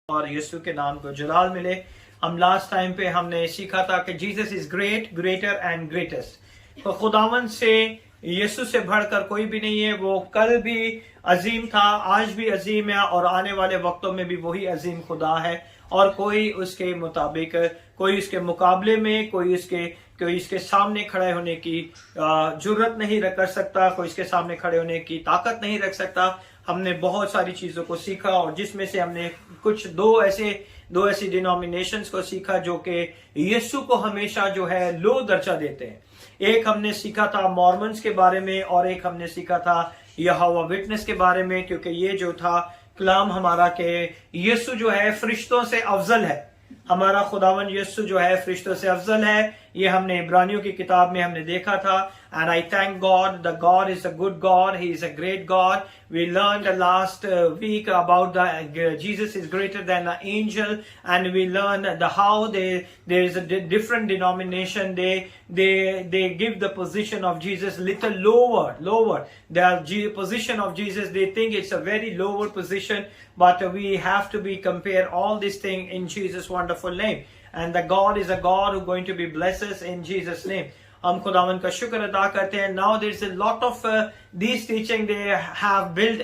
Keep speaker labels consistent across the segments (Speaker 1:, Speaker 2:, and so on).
Speaker 1: और यीशु के नाम को जलाल मिले। हम लास्ट टाइम पे हमने सीखा था कि Jesus is great, greater and greatest. तो खुदावन से यीशु से बढ़कर कोई भी नहीं है। वो कल भी अजीम था, आज भी अजीम है और आने वाले वक्तों में भी वही अजीम खुदा है। और कोई उसके मुताबिक, कोई इसके मुकाबले में, कोई इसके सामने खड़े होने की जुर्रत नहीं कर सकता, कोई इसके सामने खड़े होने की ताकत नहीं रख सकता। हमने बहुत सारी चीजों को सीखा और जिसमें से हमने कुछ दो ऐसी डिनोमिनेशंस को सीखा जो कि यीशु को हमेशा जो है लो दर्जा देते हैं। एक हमने सीखा था मॉर्मन्स के बारे में और एक हमने सीखा था यहोवा विटनेस के बारे में, क्योंकि ये जो था कलाम हमारा के यीशु जो है फरिश्तों से अफजल है। हमारा खुदावन यीशु जो है फरिश्तों से अफजल है। ये हमने इब्रानियों की किताब में हमने देखा था। And I thank God, the God is a good God, he is a great God. We learn the last week about the Jesus is greater than a angel, and we learn the how there is a different denomination, they give the position of Jesus little lower. The position of Jesus, they think it's a very lower position, but we have to be compare all this thing in Jesus wonderful name. And the God is a God who going to be bless us in Jesus name. हम खुदावन का शुक्र अदा करते हैं। Now there is a lot of these teaching, they have built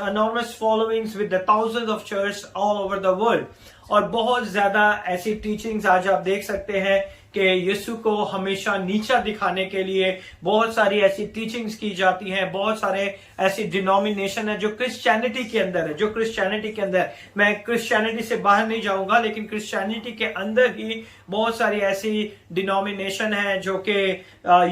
Speaker 1: enormous followings with the thousands of churches all over the world. और बहुत ज्यादा ऐसी टीचिंग्स आज आप देख सकते हैं कि यीशु को हमेशा नीचा दिखाने के लिए बहुत सारी ऐसी टीचिंग्स की जाती हैं। बहुत सारे ऐसी डिनोमिनेशन है जो क्रिश्चियनिटी के अंदर है, मैं क्रिश्चियनिटी से बाहर नहीं जाऊंगा, लेकिन क्रिश्चियनिटी के अंदर ही बहुत सारी ऐसी डिनोमिनेशन है जो कि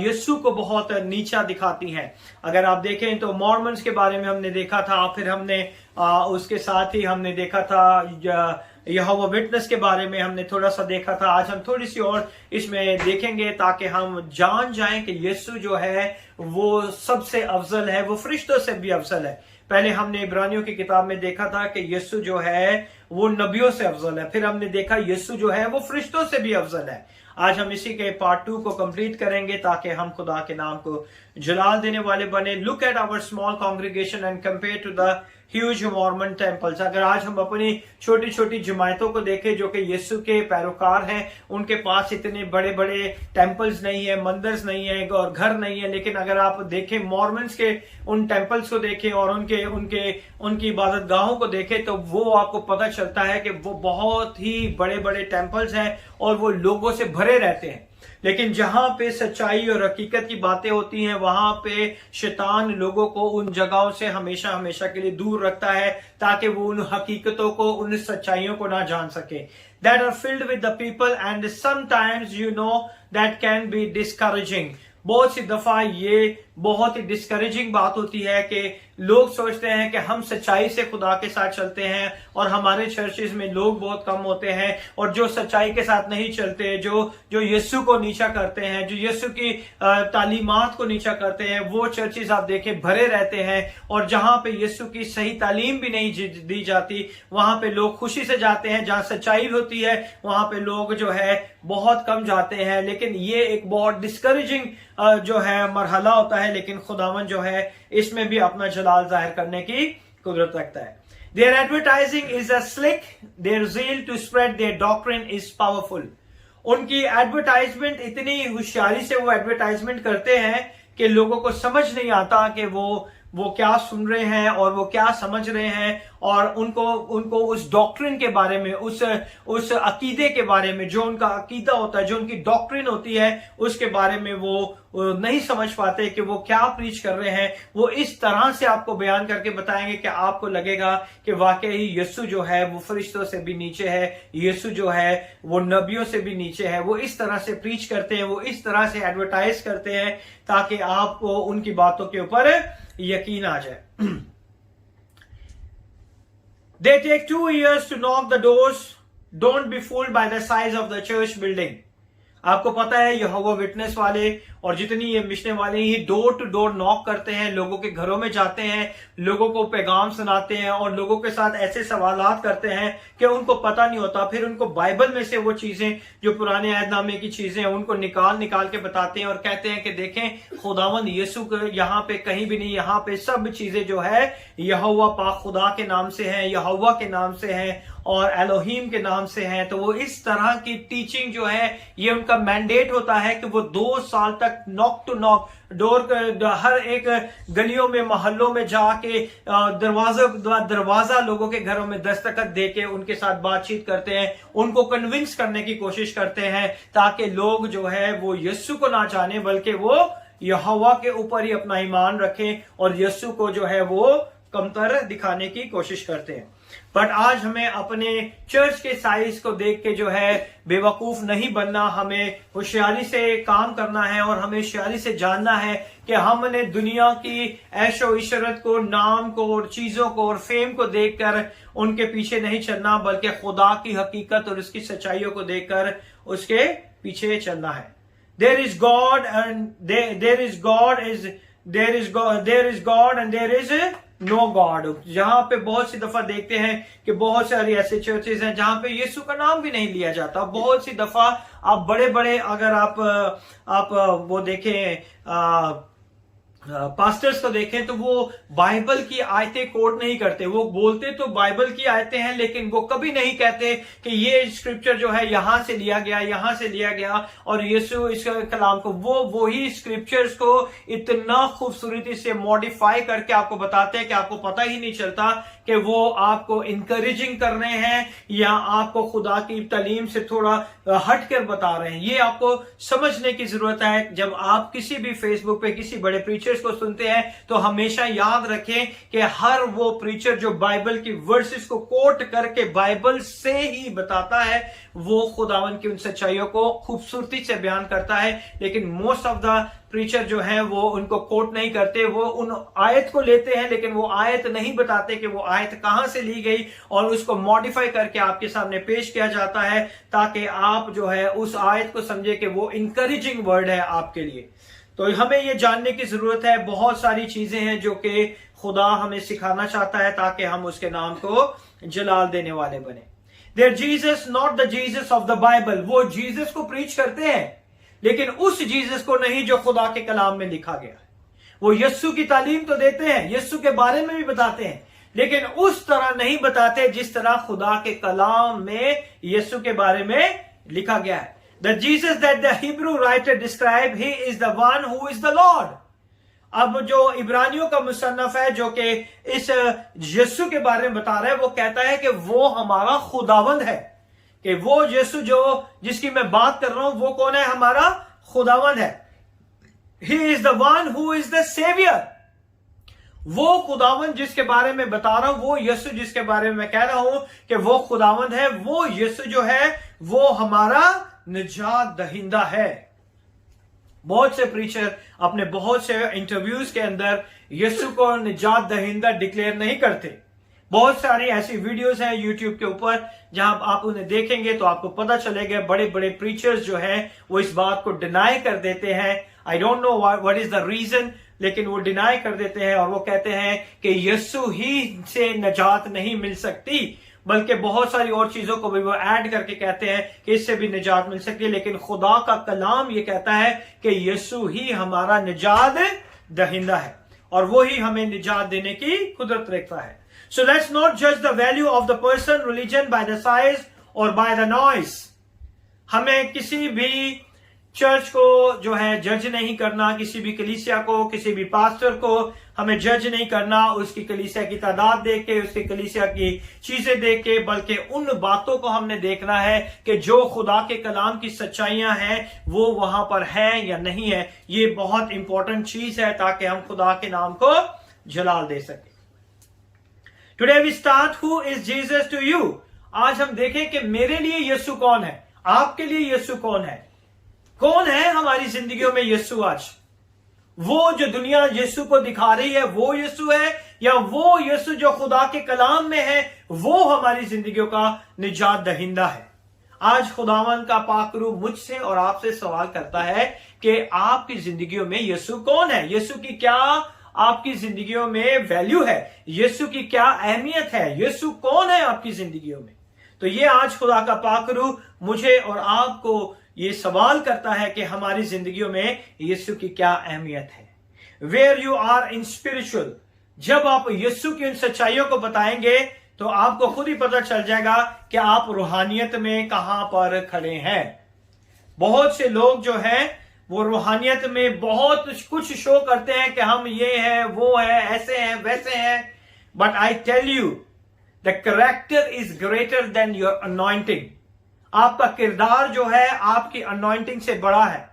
Speaker 1: यीशु को बहुत नीचा दिखाती हैं। अगर आप देखें तो मॉर्मन्स के बारे में हमने देखा था, फिर हमने उसके साथ ही हमने देखा था यहोवा विटनेस के बारे में हमने थोड़ा सा देखा था। आज हम थोड़ी सी और इसमें देखेंगे ताकि हम जान जाएं कि यीशु जो है वो सबसे अफजल है, वो फरिश्तों से भी अफजल है। पहले हमने इब्रानियों की किताब में देखा था कि यीशु जो है वो नबियों से अफजल है। फिर हमने देखा यीशु जो है वो फरिश्तों से भी अफजल है। आज हम इसी के पार्ट 2 को कंप्लीट करेंगे ताकि हम खुदा के नाम को जलाल देने वाले बने। Look at our small congregation and compare to the huge Mormon temples. अगर आज हम अपनी छोटी छोटी जमायतों को देखें जो कि यीशु के पैरोकार हैं, उनके पास इतने बड़े बड़े टेम्पल्स नहीं है, मंदिर्स नहीं है और घर नहीं है, लेकिन अगर आप देखें मॉर्मन्स के उन टेम्पल्स को देखें और उनकी इबादत गाहों को देखें तो वो आपको पता चलता है कि वो बहुत ही बड़े बड़े टेम्पल्स हैं और वो लोगों से भरे रहते हैं। लेकिन जहां पे सच्चाई और हकीकत की बातें होती हैं वहां पे शैतान लोगों को उन जगहों से हमेशा के लिए दूर रखता है ताकि वो उन हकीकतों को, उन सच्चाइयों को ना जान सके। That are filled with the people and sometimes you know that can be discouraging. बहुत सी दफा ये बहुत ही डिस्करेजिंग बात होती है कि लोग सोचते हैं कि हम सच्चाई से खुदा के साथ चलते हैं और हमारे चर्चेज में लोग बहुत कम होते हैं, और जो सच्चाई के साथ नहीं चलते, जो यीशु को नीचा करते हैं, जो यीशु की तालीमात को नीचा करते हैं, वो चर्चेज आप देखें भरे रहते हैं। और जहां पे यीशु की सही तालीम भी नहीं दी जाती वहां पे लोग खुशी से जाते हैं। जहां सच्चाई होती है वहां पे लोग जो है बहुत कम जाते हैं। लेकिन ये एक बहुत डिस्करेजिंग जो है मरहला होता है, लेकिन खुदावन जो है इसमें भी अपना जलाल जाहिर करने की कुदरत रखता है। Their advertising is a slick, their zeal to spread their doctrine is powerful. उनकी एडवर्टाइजमेंट इतनी होशियारी से वो एडवर्टाइजमेंट करते हैं कि लोगों को समझ नहीं आता कि वो क्या सुन रहे हैं और वो क्या समझ रहे हैं, और उनको उस डॉक्ट्रिन के बारे में, उस अकीदे के बारे में, जो उनका अकीदा होता है, जो उनकी डॉक्ट्रिन होती है, उसके बारे में वो नहीं समझ पाते कि वो क्या प्रीच कर रहे हैं। वो इस तरह से आपको बयान करके बताएंगे कि आपको लगेगा कि वाकई यीशु जो है वो फरिश्तों से भी नीचे है, यीशु जो है वो नबियों से भी नीचे है। वो इस तरह से प्रीच करते हैं, वो इस तरह से एडवर्टाइज करते हैं ताकि आपको उनकी बातों के ऊपर यकीन आ जाए। They take 2 years to knock the doors. Don't be fooled by the size of the church building. आपको पता है यहोवा विटनेस वाले और जितनी ये मिशनरी वाले ही डोर टू डोर नॉक करते हैं, लोगों के घरों में जाते हैं, लोगों को पैगाम सुनाते हैं और लोगों के साथ ऐसे सवालात करते हैं कि उनको पता नहीं होता। फिर उनको बाइबल में से वो चीजें जो पुराने अहदनामे की चीजें हैं उनको निकाल निकाल के बताते हैं और कहते हैं कि देखें खुदावंद यीशु यहाँ पे कहीं भी नहीं, यहाँ पे सब चीजें जो है यहोवा पाक खुदा के नाम से हैं, यहोवा के नाम से हैं और एलोहीम के नाम से हैं। तो वो इस तरह की टीचिंग जो है ये उनका मैंडेट होता है कि वो 2 साल तक नॉक टू नॉक डोर हर एक गलियों में मोहल्लों में जाके दरवाजा लोगों के घरों में दस्तखत देके उनके साथ बातचीत करते हैं, उनको कन्विंस करने की कोशिश करते हैं ताकि लोग जो है वो यीशु को ना जाने बल्कि वो यहोवा के ऊपर ही अपना ईमान रखें और यीशु को जो है वो कमतर दिखाने की कोशिश करते हैं। बट आज हमें अपने चर्च के साइज को देख के जो है बेवकूफ नहीं बनना, हमें होशियारी से काम करना है और हमें होशियारी से जानना है कि हमने दुनिया की ऐशो इशरत को, नाम को और चीजों को और फेम को देखकर उनके पीछे नहीं चलना बल्कि खुदा की हकीकत और उसकी सच्चाइयों को देखकर उसके पीछे चलना है। There is God and there is God and there is no God. जहां पे बहुत सी दफा देखते हैं कि बहुत सारी ऐसे चर्चेज हैं जहां पे यीशु का नाम भी नहीं लिया जाता। बहुत सी दफा आप बड़े बड़े अगर आप वो देखें पास्टर्स को देखें तो वो बाइबल की आयतें कोट नहीं करते, वो बोलते तो बाइबल की आयतें हैं लेकिन वो कभी नहीं कहते कि ये स्क्रिप्चर जो है यहां से लिया गया, यहां से लिया गया और यीशु इस कलाम को वो ही स्क्रिप्चर्स को इतना खूबसूरती से मॉडिफाई करके आपको बताते हैं कि आपको पता ही नहीं चलता कि वो आपको इंकरेजिंग कर रहे हैं या आपको खुदा की तालीम से थोड़ा हट कर बता रहे हैं। ये आपको समझने की जरूरत है। जब आप किसी भी फेसबुक पे किसी बड़े प्रीचर्स को सुनते हैं तो हमेशा याद रखें कि हर वो प्रीचर जो बाइबल की वर्सेस को कोट करके बाइबल से ही बताता है वो खुदावन की उन सच्चाइयों को खूबसूरती से बयान करता है। लेकिन मोस्ट ऑफ द प्रीचर जो है वो उनको कोट नहीं करते, वो उन आयत को लेते हैं लेकिन वो आयत नहीं बताते कि वो आयत कहां से ली गई और उसको मॉडिफाई करके आपके सामने पेश किया जाता है ताकि आप जो है उस आयत को समझे कि वो इंकरेजिंग वर्ड है आपके लिए। तो हमें ये जानने की जरूरत है, बहुत सारी चीजें हैं जो कि खुदा हमें सिखाना चाहता है ताकि हम उसके नाम को जलाल देने वाले बने। There Jesus not the Jesus of the Bible, वो जीसस को प्रीच करते हैं लेकिन उस जीसस को नहीं जो खुदा के कलाम में लिखा गया है। वो यीशु की तालीम तो देते हैं, यीशु के बारे में भी बताते हैं लेकिन उस तरह नहीं बताते जिस तरह खुदा के कलाम में यीशु के बारे में लिखा गया है। The Jesus that the Hebrew writer described, he is the one who is the Lord. अब जो इब्रानियों का मुसन्नफ है जो कि इस यीशु के बारे में बता रहा है वो कहता है कि वो हमारा खुदावंद है, कि वो यीशु जो जिसकी मैं बात कर रहा हूं वो कौन है, हमारा खुदावंद है। He is the one who is the savior. वो खुदावंद जिसके बारे में बता रहा हूं, वो यीशु जिसके बारे में मैं कह रहा हूं कि वो खुदावंद है, वो यीशु जो है वो हमारा निजात दहिंदा है। बहुत से प्रीचर अपने बहुत से इंटरव्यूज के अंदर यीशु को निजात दहिंदा डिक्लेयर नहीं करते। बहुत सारी ऐसी वीडियोस हैं यूट्यूब के ऊपर जहां आप उन्हें देखेंगे तो आपको पता चलेगा बड़े बड़े प्रीचर्स जो हैं वो इस बात को डिनाई कर देते हैं। I don't know what is the reason, लेकिन वो डिनाई कर देते हैं और वो कहते हैं कि यीशु ही से निजात नहीं मिल सकती, बल्कि बहुत सारी और चीजों को भी वो ऐड करके कहते हैं कि इससे भी निजात मिल सकती है। लेकिन खुदा का कलाम ये कहता है कि यीशु ही हमारा निजात दहिंदा है और वो ही हमें निजात देने की कुदरत रखता है। So let's not judge the value of the person, religion by the size or by the noise. हमें किसी भी चर्च को जो है जज नहीं करना, किसी भी कलीसिया को, किसी भी पास्टर को हमें जज नहीं करना उसकी कलीसिया की तादाद देख के, उसकी कलीसिया की चीजें देख के, बल्कि उन बातों को हमने देखना है कि जो खुदा के कलाम की सच्चाइयां हैं वो वहां पर है या नहीं है। ये बहुत इंपॉर्टेंट चीज है ताकि हम खुदा के नाम को जलाल दे सके। Today we start who is Jesus to you. आज हम देखें कि मेरे लिए यीशु कौन है, आपके लिए यीशु कौन है, कौन है हमारी जिंदगियों में यीशु आज। वो जो दुनिया यीशु को दिखा रही है वो यीशु है या वो यीशु जो खुदा के कलाम में है वो हमारी जिंदगियों का निजात दहिंदा है। आज खुदावन का पाक रूह मुझसे और आपसे सवाल करता है कि आपकी जिंदगियों में यीशु कौन है, यीशु की क्या आपकी जिंदगियों में वैल्यू है, यीशु की क्या अहमियत है, यीशु कौन है आपकी जिंदगियों में। तो ये आज खुदा का पाक रूह मुझे और आपको ये सवाल करता है कि हमारी जिंदगियों में यीशु की क्या अहमियत है। Where you are in spiritual, जब आप यीशु की उन सच्चाइयों को बताएंगे तो आपको खुद ही पता चल जाएगा कि आप रूहानियत में कहां पर खड़े हैं। बहुत से लोग जो हैं वो रूहानियत में बहुत कुछ शो करते हैं कि हम ये हैं, वो है, ऐसे हैं, वैसे हैं, but I tell you the character is greater than your anointing. आपका किरदार जो है आपकी अनॉइंटिंग से बड़ा है।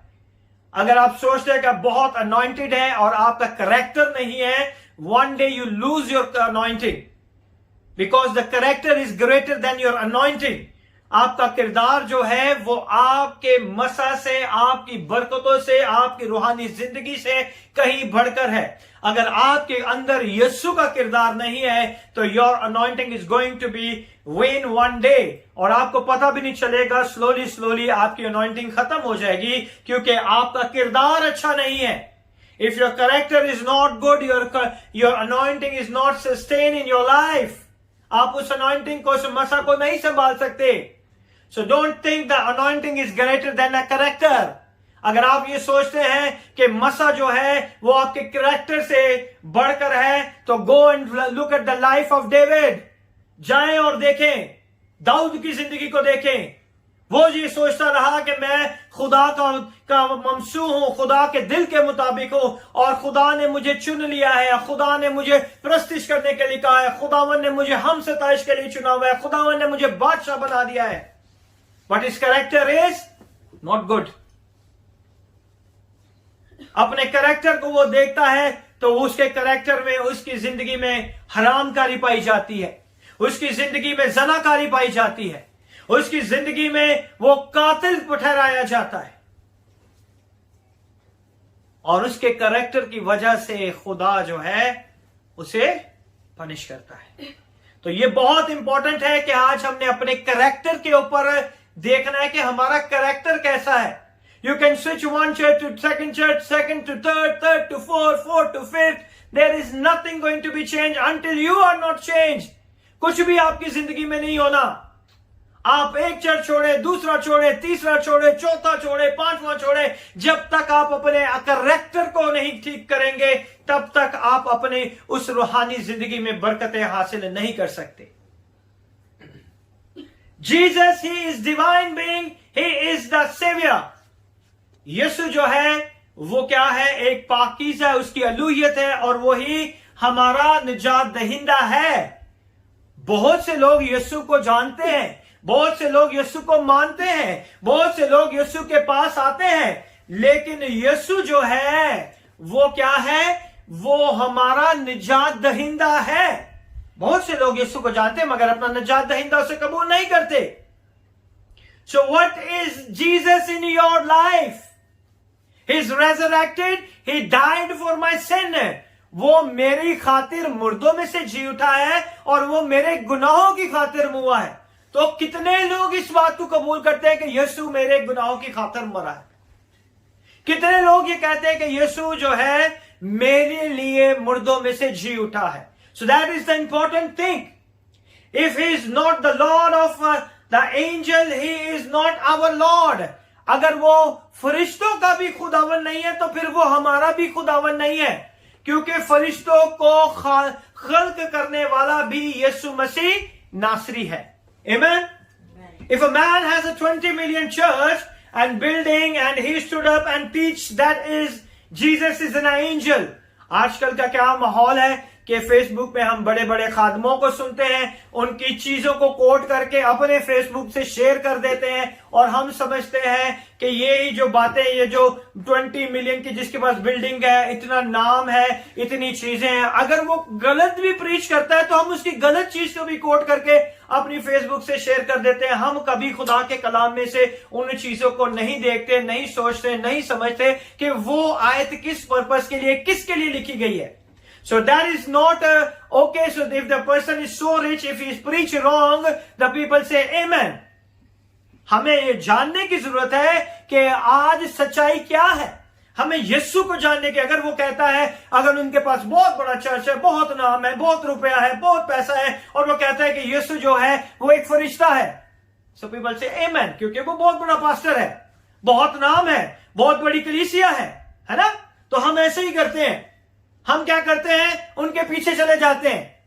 Speaker 1: अगर आप सोचते हैं कि आप बहुत अनॉइंटेड है और आपका कैरेक्टर नहीं है, one day you lose your anointing because the character is greater than your anointing। आपका किरदार जो है वो आपके मसा से, आपकी बरकतों से, आपकी रूहानी जिंदगी से कहीं बढ़कर है। अगर आपके अंदर यीशु का किरदार नहीं है तो your anointing is going to be vain one day, और आपको पता भी नहीं चलेगा, स्लोली स्लोली आपकी अनॉइंटिंग खत्म हो जाएगी क्योंकि आपका किरदार अच्छा नहीं है। If your character is not good, your anointing is not sustained in your life। आप उस anointing को, उस मसा को नहीं संभाल सकते। So don't think the anointing is greater than the character। अगर आप ये सोचते हैं कि मसा जो है वो आपके कैरेक्टर से बढ़कर है तो go and look at the life of David। जाएं और देखें, दाऊद की जिंदगी को देखें। वो ये सोचता रहा कि मैं खुदा का ममसू हूं, खुदा के दिल के मुताबिक हूं, और खुदा ने मुझे चुन लिया है, खुदा ने मुझे प्रस्तिश करने के लिए कहा है, खुदावन ने मुझे हम सताइश के लिए चुना हुआ है, खुदावन ने मुझे बादशाह बना दिया है, but his character is not good. अपने कैरेक्टर को वो देखता है तो उसके कैरेक्टर में, उसकी जिंदगी में हरामकारी पाई जाती है, उसकी जिंदगी में जनाकारी पाई जाती है, उसकी जिंदगी में वो कातिल ठहराया जाता है, और उसके कैरेक्टर की वजह से खुदा जो है उसे पनिश करता है। तो ये बहुत इंपॉर्टेंट है कि आज हमने अपने कैरेक्टर के ऊपर देखना है कि हमारा कैरेक्टर कैसा है। You can switch one church to second church, second to third, third to fourth, fourth to fifth, there is nothing going to be change until you are not change. कुछ भी आपकी जिंदगी में नहीं होना। आप एक चर्च छोड़े, दूसरा छोड़े, तीसरा छोड़े, चौथा छोड़े, पांचवा छोड़े, जब तक आप अपने कैरेक्टर को नहीं ठीक करेंगे तब तक आप अपने उस रूहानी जिंदगी में बरकतें हासिल नहीं कर सकते। Jesus he is divine being, he is the saviour. यीशु जो है वो क्या है? एक पाकीज़ा, उसकी अलूहियत है और वही हमारा निजात दहिंदा है। बहुत से लोग यीशु को जानते हैं, बहुत से लोग यीशु को मानते हैं, बहुत से लोग यीशु के पास आते हैं, लेकिन यीशु जो है वो क्या है? वो हमारा निजात दहिंदा है। बहुत से लोग यीशु को जानते हैं मगर अपना निजात दहिंदा उसे कबूल नहीं करते। So what is Jesus in your life? He is resurrected, he died for my sin. वो मेरी खातिर मुर्दों में से जी उठा है और वो मेरे गुनाहों की खातिर हुआ है। तो कितने लोग इस बात को कबूल करते हैं कि यीशु मेरे गुनाहों की खातिर मरा है? कितने लोग ये कहते हैं कि यीशु जो है मेरे लिए मुर्दों में से जी उठा है? So that is the important thing. If he is not the lord of the angel, he is not our lord. अगर वो फरिश्तों का भी खुदावन नहीं है तो फिर वो हमारा भी खुदावन नहीं है, क्योंकि फरिश्तों को खल्क करने वाला भी यीशु मसीह नासरी है। Amen? If a man has a 20 million church and building and he stood up and teach that is Jesus is an angel। आजकल का क्या माहौल है कि फेसबुक पे हम बड़े बड़े खादमों को सुनते हैं, उनकी चीजों को कोट करके अपने फेसबुक से शेयर कर देते हैं और हम समझते हैं कि ये ही जो बातें, ये जो 20 मिलियन की जिसके पास बिल्डिंग है, इतना नाम है, इतनी चीजें हैं, अगर वो गलत भी प्रीच करता है तो हम उसकी गलत चीज को भी कोट करके अपनी फेसबुक से शेयर कर देते हैं। हम कभी खुदा के कलाम में से उन चीजों को नहीं देखते, नहीं सोचते, नहीं समझते कि वो आयत किस पर्पस के लिए, किसके लिए लिखी गई है। So that is not okay. So if the person is so rich, if he is preach wrong, the people say amen. हमें ये जानने की जरूरत है कि आज सच्चाई क्या है। हमें यीशु को जानने की, अगर वो कहता है, अगर उनके पास बहुत बड़ा चर्च है, बहुत नाम है, बहुत रुपया है, बहुत पैसा है, और वो कहता है कि यीशु जो है वो एक फरिश्ता है, सो पीपल से आमेन, क्योंकि वो बहुत बड़ा पास्टर है, बहुत नाम है, बहुत बड़ी कलीसिया है ना। तो हम ऐसे ही करते हैं, हम क्या करते हैं, उनके पीछे चले जाते हैं,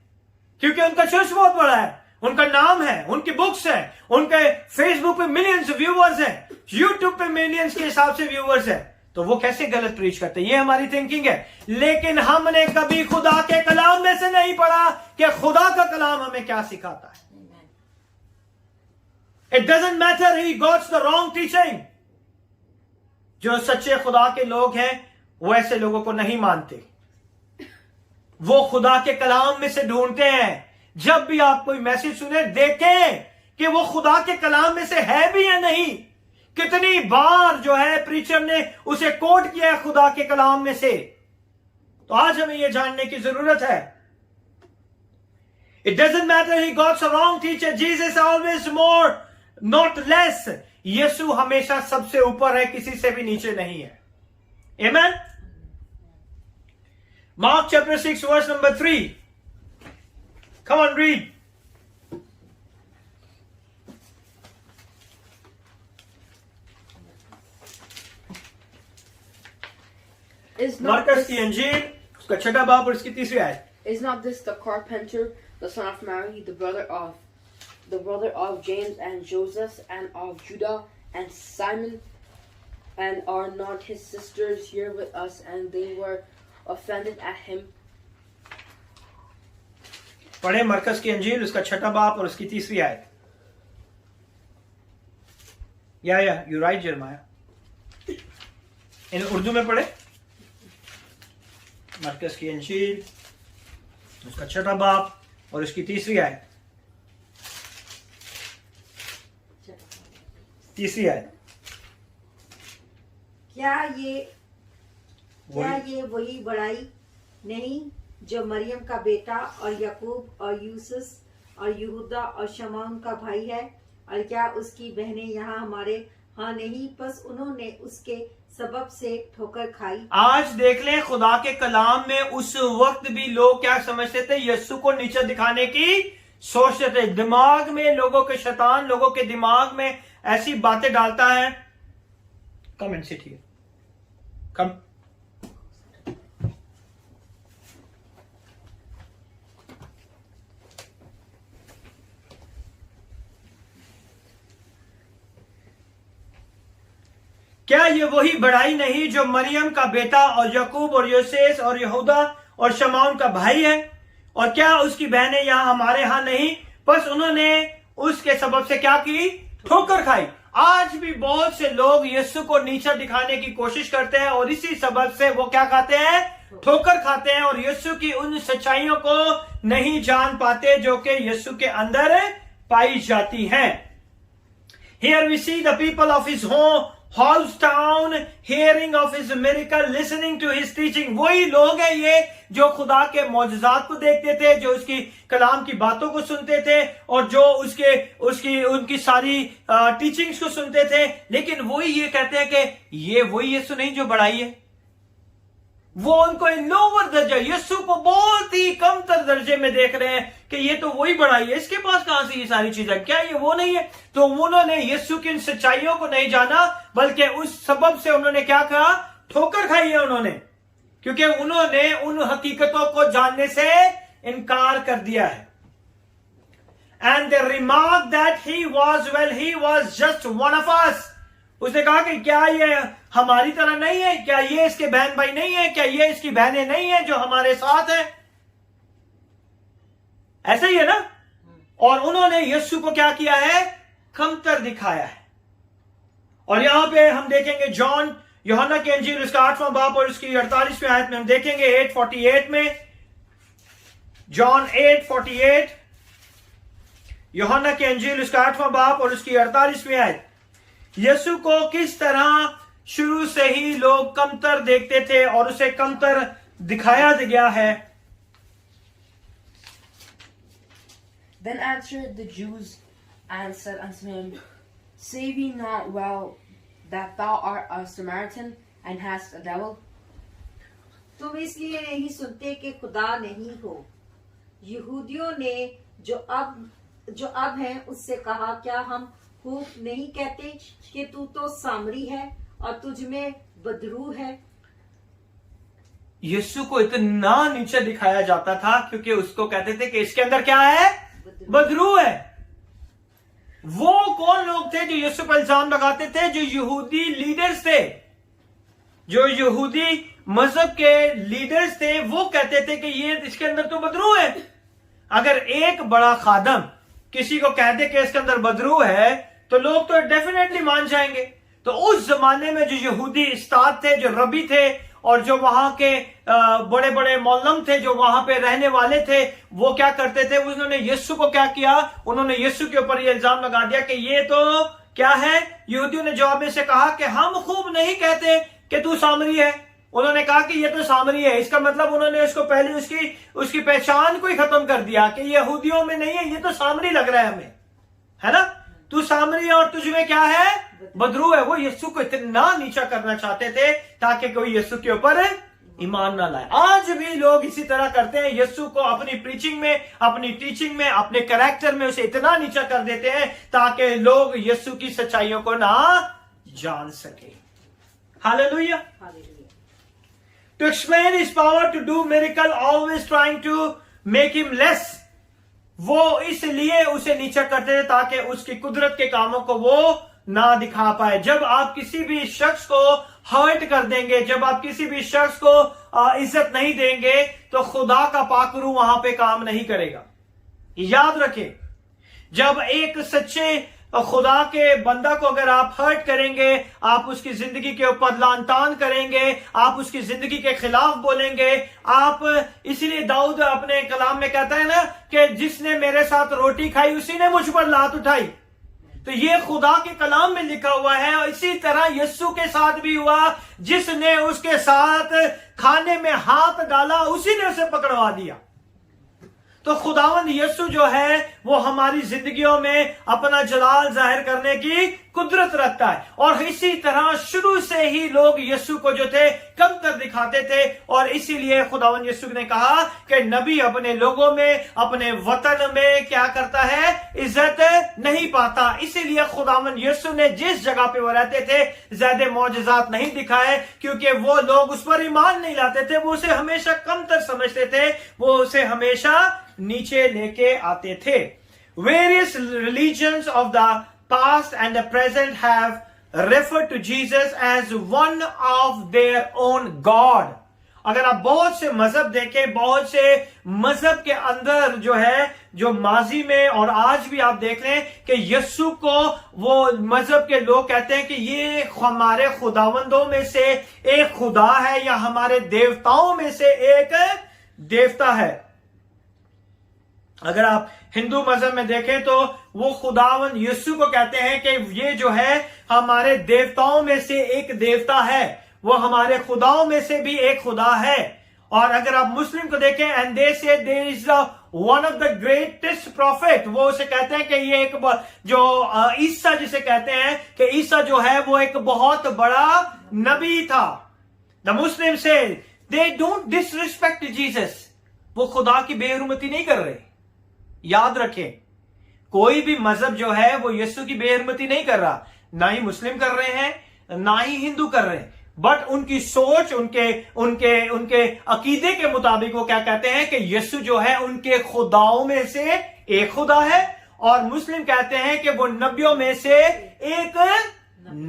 Speaker 1: क्योंकि उनका चर्च बहुत बड़ा है, उनका नाम है, उनकी बुक्स है, उनके फेसबुक पे मिलियंस व्यूअर्स हैं, यूट्यूब पे मिलियंस के हिसाब से व्यूअर्स हैं, तो वो कैसे गलत प्रीच करते हैं। ये हमारी थिंकिंग है। लेकिन हमने कभी खुदा के कलाम में से नहीं पढ़ा कि खुदा का कलाम हमें क्या सिखाता है। It doesn't matter he gots the wrong teaching. जो सच्चे खुदा के लोग हैं वो ऐसे लोगों को नहीं मानते, वो खुदा के कलाम में से ढूंढते हैं। जब भी आप कोई मैसेज सुने, देखें कि वो खुदा के कलाम में से है भी या नहीं। कितनी बार जो है प्रीचर ने उसे कोट किया है खुदा के कलाम में से। तो आज हमें यह जानने की जरूरत है। It doesn't matter he gots a wrong teacher, Jesus always more not less. Yeshu हमेशा सबसे ऊपर है, किसी से भी नीचे नहीं है। Amen. Mark chapter 6 verse number 3, come on, read. Markus की अंजील उसका छठा बाब और उसकी तीसरी आयत।
Speaker 2: Is not this the carpenter, the son of Mary, the brother of James and Joseph, and of Judah and Simon, and are not his sisters here with us? And they were offended at him.
Speaker 1: पढ़े मरकस की अंजील उसका छठा बाब और उसकी तीसरी आयत। या यू राइट जरमाया, इन उर्दू में पढ़े। मरकस की अंजील उसका छठा बाब और उसकी तीसरी आयत। तीसरी आयत।
Speaker 3: क्या ये वही बड़ाई नहीं जो मरियम का बेटा और याकूब और यूसुस और यहूदा और शमौन का भाई है? और क्या उसकी बहनें यहाँ हमारे हाँ नहीं? बस उन्होंने उसके सबब से ठोकर खाई।
Speaker 1: आज देख लें, खुदा के कलाम में उस वक्त भी लोग क्या समझते थे, यीशु को नीचे दिखाने की सोचते थे। दिमाग में लोगों के, शैतान लोगों के दिमाग में ऐसी बातें डालता है। कम एंड सिट हियर, कम। क्या ये वही बड़ाई नहीं जो मरियम का बेटा और याकूब और योसेस और यहूदा और शमौन का भाई है? और क्या उसकी बहनें यहाँ हमारे यहाँ नहीं? बस उन्होंने उसके सबब से क्या की? ठोकर खाई। आज भी बहुत से लोग यीशु को नीचा दिखाने की कोशिश करते हैं और इसी सबब से वो क्या खाते हैं? ठोकर खाते हैं और यीशु की उन सच्चाइयों को नहीं जान पाते जो कि यीशु के अंदर पाई जाती हैं। Here we see the people of his home, house town, hearing of his miracle, listening to his teaching। वही लोग हैं ये जो खुदा के मौजज़ात को देखते थे, जो उसकी कलाम की बातों को सुनते थे और जो उनकी सारी टीचिंग्स को सुनते थे। लेकिन वही ये कहते हैं कि ये वही यीशु नहीं जो बड़ाई है। वो उनको लोअर दर्जा, यीशु को बहुत ही कमतर दर्जे में देख रहे हैं कि ये तो वही बड़ाई है, इसके पास कहां से ये सारी चीजें, क्या ये वो नहीं है? तो उन्होंने यीशु की इन सच्चाइयों को नहीं जाना, बल्कि उस सबब से उन्होंने क्या कहा? ठोकर खाई है उन्होंने, क्योंकि उन्होंने उन हकीकतों को जानने से इनकार कर दिया है। And they remark that he was just one of us. उसने कहा कि क्या ये हमारी तरह नहीं है? क्या ये इसके बहन भाई नहीं है? क्या ये इसकी बहनें नहीं है जो हमारे साथ है? ऐसा ही है ना। और उन्होंने यीशु को क्या किया है? कमतर दिखाया है। और यहां पे हम देखेंगे जॉन, यूहन्ना की अंजील उसका 8वां बाब और उसकी 48वीं आयत में हम देखेंगे 8:48 में, जॉन 8:48, यूहन्ना की अंजील उसका 8वां बाब और उसकी 48वीं आयत। यीशु को किस तरह शुरू से ही लोग कमतर देखते थे और उसे कमतर दिखाया गया है।
Speaker 2: Then answered the Jews and said unto him, Say we not well that thou art a Samaritan and hast a devil?
Speaker 3: तुम इसलिए नहीं सुनते कि खुदा नहीं हो। यहूदियों ने जो अब हैं उससे कहा, क्या हम खूब नहीं कहते कि तू तो सामरी है और तुझ में बदरू है।
Speaker 1: यीशु को इतना नीचे दिखाया जाता था क्योंकि उसको कहते थे कि इसके अंदर क्या है, बदरू है। वो कौन लोग थे जो यीशु पर इल्जाम लगाते थे? जो यहूदी लीडर्स थे, जो यहूदी मजहब के लीडर्स थे, वो कहते थे कि ये इसके अंदर तो बदरू है। अगर एक बड़ा खादम किसी को कह दे कि इसके अंदर बदरू है तो लोग तो डेफिनेटली मान जाएंगे। तो उस जमाने में जो यहूदी उस्ताद थे, जो रबी थे और जो वहां के बड़े बड़े मौलम थे, जो वहां पे रहने वाले थे, वो क्या करते थे? उन्होंने यीशु को क्या किया? उन्होंने यीशु के ऊपर ये इल्जाम लगा दिया कि ये तो क्या है। यहूदियों ने जवाब में से कहा कि हम खूब नहीं कहते कि तू सामरी है। उन्होंने कहा कि ये तो सामरी है। इसका मतलब उन्होंने उसको पहले उसकी पहचान को ही खत्म कर दिया कि ये यहूदियों में नहीं है, ये तो सामरी लग रहा है हमें, है ना। तू सामरी है और तुझ में क्या है, बदरू है। वो यीशु को इतना नीचा करना चाहते थे ताकि कोई यीशु के ऊपर ईमान ना लाए। आज भी लोग इसी तरह करते हैं। यीशु को अपनी प्रीचिंग में, अपनी टीचिंग में, अपने कैरेक्टर में उसे इतना नीचा कर देते हैं ताकि लोग यीशु की सच्चाइयों को ना जान सके। Hallelujah. To explain his power to do miracle, always trying to make him less. वो इसलिए उसे नीचा करते थे ताकि उसकी कुदरत के कामों को वो ना दिखा पाए। जब आप किसी भी शख्स को हर्ट कर देंगे, जब आप किसी भी शख्स को इज्जत नहीं देंगे, तो खुदा का पाकरू वहां पे काम नहीं करेगा। याद रखें, जब एक सच्चे खुदा के बंदा को अगर आप हर्ट करेंगे, आप उसकी जिंदगी के ऊपर लानतान करेंगे, आप उसकी जिंदगी के खिलाफ बोलेंगे, आप इसीलिए दाऊद अपने कलाम में कहता है ना कि जिसने मेरे साथ रोटी खाई उसी ने मुझ पर लात उठाई। तो ये खुदा के कलाम में लिखा हुआ है। और इसी तरह यीशु के साथ भी हुआ, जिसने उसके साथ खाने में हाथ डाला उसी ने उसे पकड़वा दिया। तो खुदावंद यीशु जो है वो हमारी जिंदगियों में अपना जलाल जाहिर करने की कुदरत रखता है। और इसी तरह शुरू से ही लोग यीशु को जो थे कमतर दिखाते थे, और इसीलिए खुदावंद यीशु ने कहा कि नबी अपने लोगों में, अपने वतन में क्या करता है, इज्जत नहीं पाता। इसीलिए खुदावंद यीशु ने जिस जगह पे वो रहते थे ज्यादा मौजज़ात नहीं दिखाए, क्योंकि वो लोग उस पर ईमान नहीं लाते थे। वो उसे हमेशा कमतर समझते थे, वो उसे हमेशा नीचे लेके आते थे। Various religions of the past and the present have referred to Jesus as one of their own God. अगर आप बहुत से मजहब देखें, बहुत से मजहब के अंदर जो है, जो माजी में और आज भी आप देख लें कि यीशु को वो मजहब के लोग कहते हैं कि ये हमारे खुदावंदों में से एक खुदा है या हमारे देवताओं में से एक देवता है। अगर आप हिंदू मजहब में देखें तो वो खुदावन यीशु को कहते हैं कि ये जो है हमारे देवताओं में से एक देवता है, वो हमारे खुदाओं में से भी एक खुदा है। और अगर आप मुस्लिम को देखें, and they say there is one of the greatest prophet, वो उसे कहते हैं कि ये एक जो ईसा जिसे कहते हैं कि ईसा जो है वो एक बहुत बड़ा नबी था। द मुस्लिम से दे डोंट डिसरिस्पेक्ट जीसस, वो खुदा की बेहुरमती नहीं कर रहे। याद रखें, कोई भी मजहब जो है वो यीशु की बेहुरमती नहीं कर रहा, ना ही मुस्लिम कर रहे हैं ना ही हिंदू कर रहे हैं, बट उनकी सोच, उनके अकीदे के मुताबिक वो क्या कहते हैं कि यीशु जो है उनके खुदाओं में से एक खुदा है, और मुस्लिम कहते हैं कि वो नबियों में से एक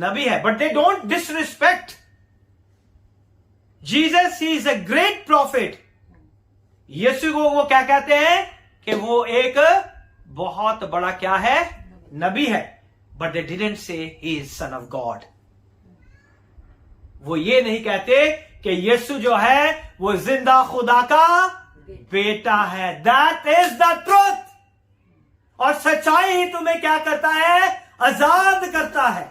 Speaker 1: नबी है। But they don't disrespect Jesus, he is a great prophet. Yeshu को वो क्या कहते हैं कि वो एक बहुत बड़ा क्या है, नबी है। But they didn't say he is sun of God. वो ये नहीं कहते कि यीशु जो है वो जिंदा खुदा का बेटा है। That is the truth. और सच्चाई ही तुम्हें क्या करता है, आजाद करता है।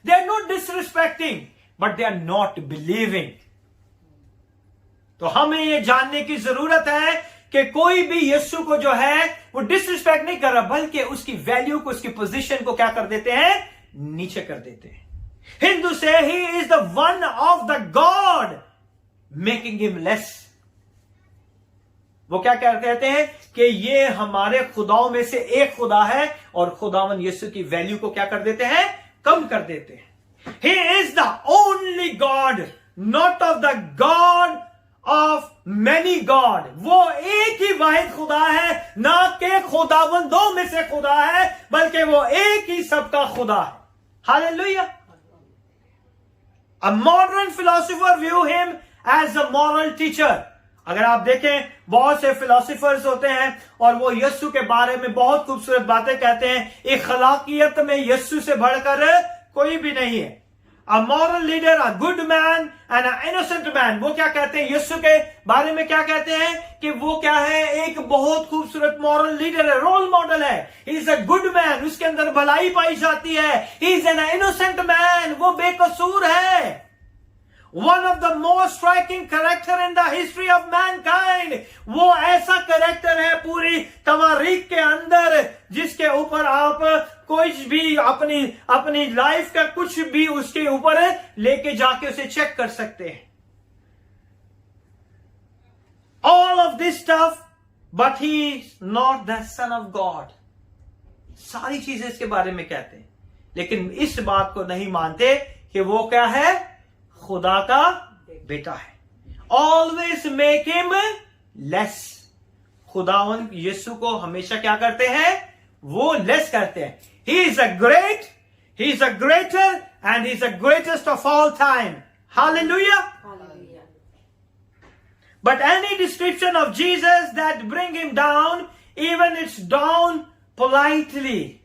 Speaker 1: They are not disrespecting but they are not believing. तो हमें ये जानने की जरूरत है कि कोई भी यीशु को जो है वो डिसरिस्पेक्ट नहीं कर रहा, बल्कि उसकी वैल्यू को, उसकी पोजीशन को क्या कर देते हैं, नीचे कर देते हैं। हिंदू से ही is the one of the God making him less. वो क्या कहते हैं कि ये हमारे खुदाओं में से एक खुदा है, और खुदावन यीशु की वैल्यू को क्या कर देते हैं, कम कर देते हैं। ही is the only God, not of the God of many God. वो एक ही वाहिद खुदा है, ना के खुदावन दो में से खुदा है, बल्कि वो एक ही सबका खुदा है। Hallelujah. A modern philosopher view him as a moral teacher. अगर आप देखें, बहुत से फिलोसोफर्स होते हैं और वो यीशु के बारे में बहुत खूबसूरत बातें कहते हैं। इखलाकियत में यीशु से बढ़कर कोई भी नहीं है। A moral leader, a good man and an innocent man. वो क्या कहते हैं यीशु के बारे में, क्या कहते हैं कि वो क्या है, एक बहुत खूबसूरत मॉरल लीडर है, रोल मॉडल है। He is a good man, उसके अंदर भलाई पाई जाती है। He is an innocent man, वो बेकसूर है। One of the most striking character in the history of mankind. वो ऐसा कैरेक्टर है पूरी तवारीख के अंदर जिसके ऊपर आप कोई भी अपनी लाइफ का कुछ भी उसके ऊपर लेके जाके उसे चेक कर सकते हैं। All of this stuff, but he is not the son of God. सारी चीजें इसके बारे में कहते हैं, लेकिन इस बात को नहीं मानते कि वो क्या है, खुदा का बेटा है। Always make him less. खुदावन यीशु को हमेशा क्या करते हैं, वो लेस करते हैं। ही is a greater and he is the greatest of all time. Hallelujah. But any description of Jesus that bring him down, even it's down politely.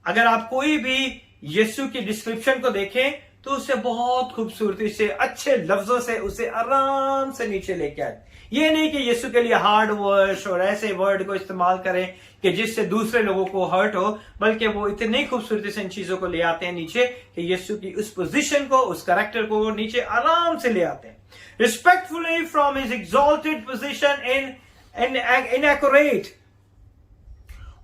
Speaker 1: अगर आप कोई भी यीशु की डिस्क्रिप्शन को देखें तो उसे बहुत खूबसूरती से, अच्छे लफ्जों से उसे आराम से नीचे लेके आए। ये नहीं कि यीशु के लिए हार्ड वर्ड्स और ऐसे वर्ड को इस्तेमाल करें कि जिससे दूसरे लोगों को हर्ट हो, बल्कि वो इतनी खूबसूरती से इन चीजों को ले आते हैं नीचे कि यीशु की उस पोजीशन को, उस कैरेक्टर को वो नीचे आराम से ले आते हैं। Respectfully from his exalted position in inaccurate,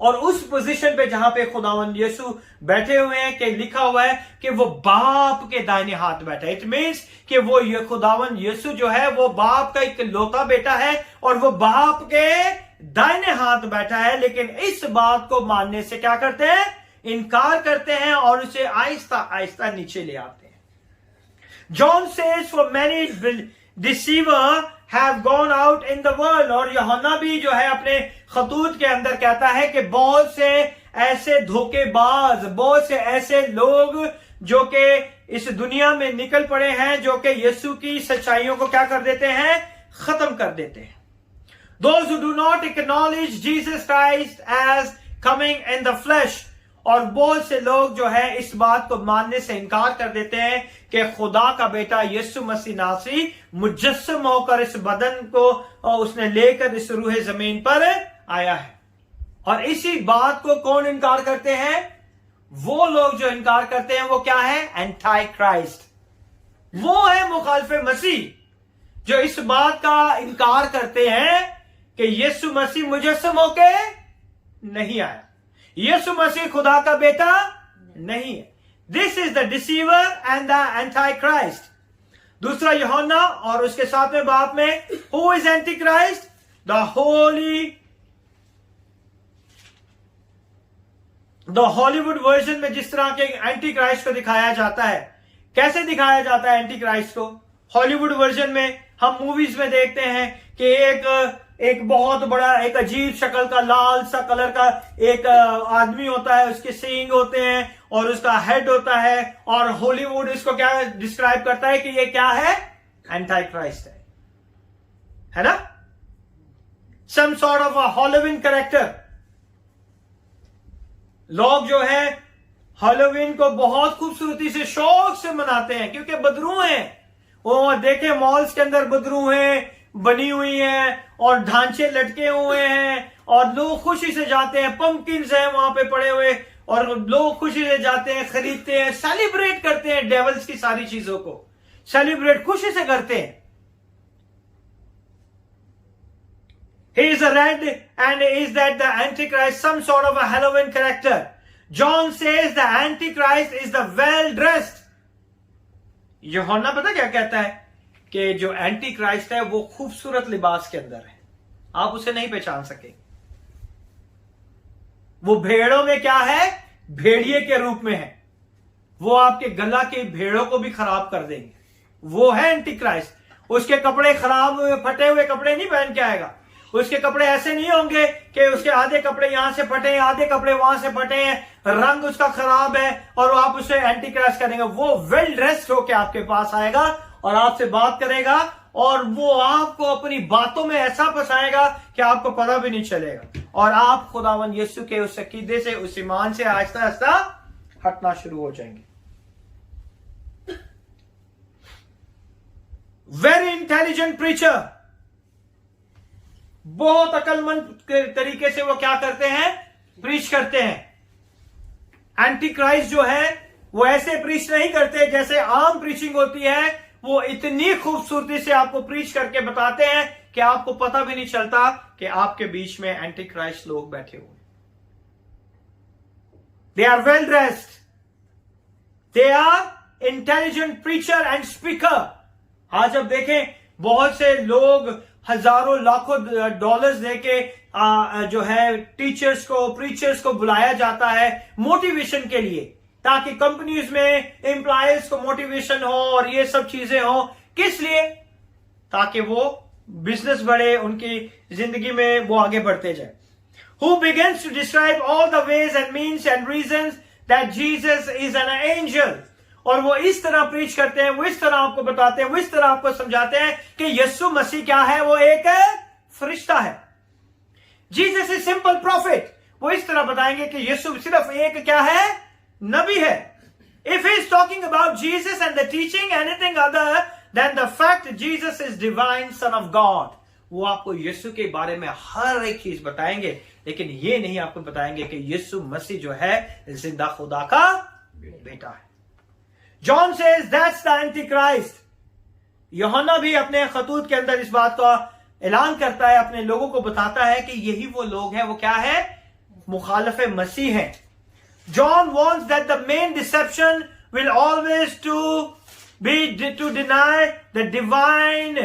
Speaker 1: और उस पोजीशन पे जहां पे खुदावंद यीशु बैठे हुए हैं कि लिखा हुआ है कि वो बाप के दाहिने हाथ बैठा है। इट मीन्स कि वो ये खुदावंद यीशु जो है वो बाप का एक लौता बेटा है और वो बाप के दाहिने हाथ बैठा है। लेकिन इस बात को मानने से क्या करते हैं, इनकार करते हैं और उसे आहिस्ता आहिस्ता नीचे ले आते हैं। John says for many deceiver have gone out in the world, और यूहन्ना भी जो है अपने खतूत के अंदर कहता है कि बहुत से ऐसे धोखेबाज, बहुत से ऐसे लोग जो कि इस दुनिया में निकल पड़े हैं, जो कि यीशु की सच्चाइयों को क्या कर देते हैं, खत्म कर देते हैं। Those who do not acknowledge Jesus Christ as coming in the flesh, और बहुत से लोग जो है इस बात को मानने से इनकार कर देते हैं कि खुदा का बेटा यीशु मसीह नासी मुजस्सम होकर इस बदन को उसने लेकर इस रूह जमीन पर आया है। और इसी बात को कौन इनकार करते हैं, वो लोग जो इनकार करते हैं वो क्या है, एंटी क्राइस्ट। वो है मुखालिफे मसीह जो इस बात का इनकार करते हैं कि यीशु मसीह मुजस्सम होके नहीं आया, यीशु मसीह खुदा का बेटा नहीं है। This is the deceiver and the anti Christ. दूसरा यूहन्ना और उसके 7वें बाब में, who is anti Christ, the Hollywood version में जिस तरह के एंटी क्राइस्ट को दिखाया जाता है, कैसे दिखाया जाता है एंटी क्राइस्ट को? हॉलीवुड वर्जन में हम मूवीज में देखते हैं कि एक बहुत बड़ा, एक अजीब शक्ल का, लाल सा कलर का एक आदमी होता है, उसके सींग होते हैं और उसका हेड होता है, और हॉलीवुड इसको क्या डिस्क्राइब करता है कि ये क्या है, एंटी क्राइस्ट है ना, some sort of a Halloween character. लोग जो है हॉलोवीन को बहुत खूबसूरती से, शौक से मनाते हैं क्योंकि बदरू हैं। वो देखे मॉल्स के अंदर बदरू हैं बनी हुई हैं और ढांचे लटके हुए हैं और लोग खुशी से जाते हैं, पंपकिन्स हैं वहां पे पड़े हुए और लोग खुशी से जाते हैं, खरीदते हैं, सेलिब्रेट करते हैं, डेवल्स की सारी चीजों को सेलिब्रेट खुशी से करते हैं। He is a red and is that the Antichrist, some sort of a Halloween character. John says the Antichrist is the well dressed. यूहन्ना पता क्या कहता है कि जो एंटी क्राइस्ट है वो खूबसूरत लिबास के अंदर है, आप उसे नहीं पहचान सके। वो भेड़ों में क्या है, भेड़िए के रूप में है। वो आपके गला की भेड़ों को भी खराब कर देंगे। वो है एंटी क्राइस्ट। उसके कपड़े खराब हुए फटे हुए कपड़े नहीं पहन के आएगा। उसके कपड़े ऐसे नहीं होंगे कि उसके आधे कपड़े यहां से फटे हैं, आधे कपड़े वहां से फटे हैं, रंग उसका खराब है और आप उसे एंटी क्राइस्ट करेंगे। वो वेल ड्रेस्ड होके आपके पास आएगा और आपसे बात करेगा और वो आपको अपनी बातों में ऐसा फंसाएगा कि आपको पता भी नहीं चलेगा और आप खुदावन यीशु के उस अकीदे से, उस ईमान से आहिस्ता आहिस्ता हटना शुरू हो जाएंगे। वेरी इंटेलिजेंट प्रीचर, बहुत अक्लमंद तरीके से वो क्या करते हैं, प्रीच करते हैं। एंटी क्राइस्ट जो है वो ऐसे प्रीच नहीं करते जैसे आम प्रीचिंग होती है। वो इतनी खूबसूरती से आपको प्रीच करके बताते हैं कि आपको पता भी नहीं चलता कि आपके बीच में एंटी क्राइस्ट लोग बैठे हुए। They are well dressed, they are intelligent preacher and speaker. आज अब देखें बहुत से लोग हजारों लाखों डॉलर्स देके जो है टीचर्स को, प्रीचर्स को बुलाया जाता है मोटिवेशन के लिए, ताकि कंपनीज में एम्प्लॉयज को मोटिवेशन हो और ये सब चीजें हो। किस लिए? ताकि वो बिजनेस बढ़े, उनकी जिंदगी में वो आगे बढ़ते जाए। Who begins to describe all the ways and means and reasons that Jesus is an angel। और वो इस तरह प्रीच करते हैं, वो इस तरह आपको बताते हैं, वो इस तरह आपको समझाते हैं कि यीशु मसीह क्या है, वो एक फरिश्ता है। जीसस इज सिंपल प्रॉफिट, वो इस तरह बताएंगे कि यीशु सिर्फ एक क्या है, नबी है। If he is talking about Jesus and the teaching anything other than the fact Jesus is divine sun of God, वो आपको यीशु के बारे में हर एक चीज बताएंगे, लेकिन ये नहीं आपको बताएंगे कि यीशु मसीह जो है जिंदा खुदा का बेटा है। John says that's the Antichrist. यूहन्ना भी अपने खतूत के अंदर इस बात का ऐलान करता है, अपने लोगों को बताता है कि यही वो लोग हैं, वो क्या है, मुखालिफ मसीह है। John wants that the main deception will always to deny the divine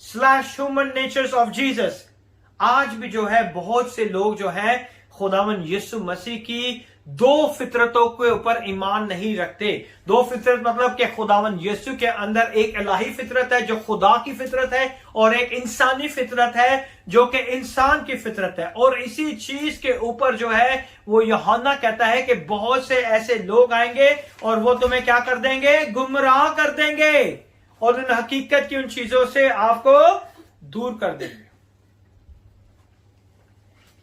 Speaker 1: / human natures of Jesus. आज भी जो है बहुत से लोग जो है खुदावन यीशु मसीह की दो फितरतों के ऊपर ईमान नहीं रखते। दो फितरत मतलब कि खुदावन यीशु के अंदर एक इलाही फितरत है जो खुदा की फितरत है और एक इंसानी फितरत है जो कि इंसान की फितरत है। और इसी चीज के ऊपर जो है वो यूहन्ना कहता है कि बहुत से ऐसे लोग आएंगे और वो तुम्हें क्या कर देंगे, गुमराह कर देंगे और उन हकीकत की उन चीजों से आपको दूर कर देंगे।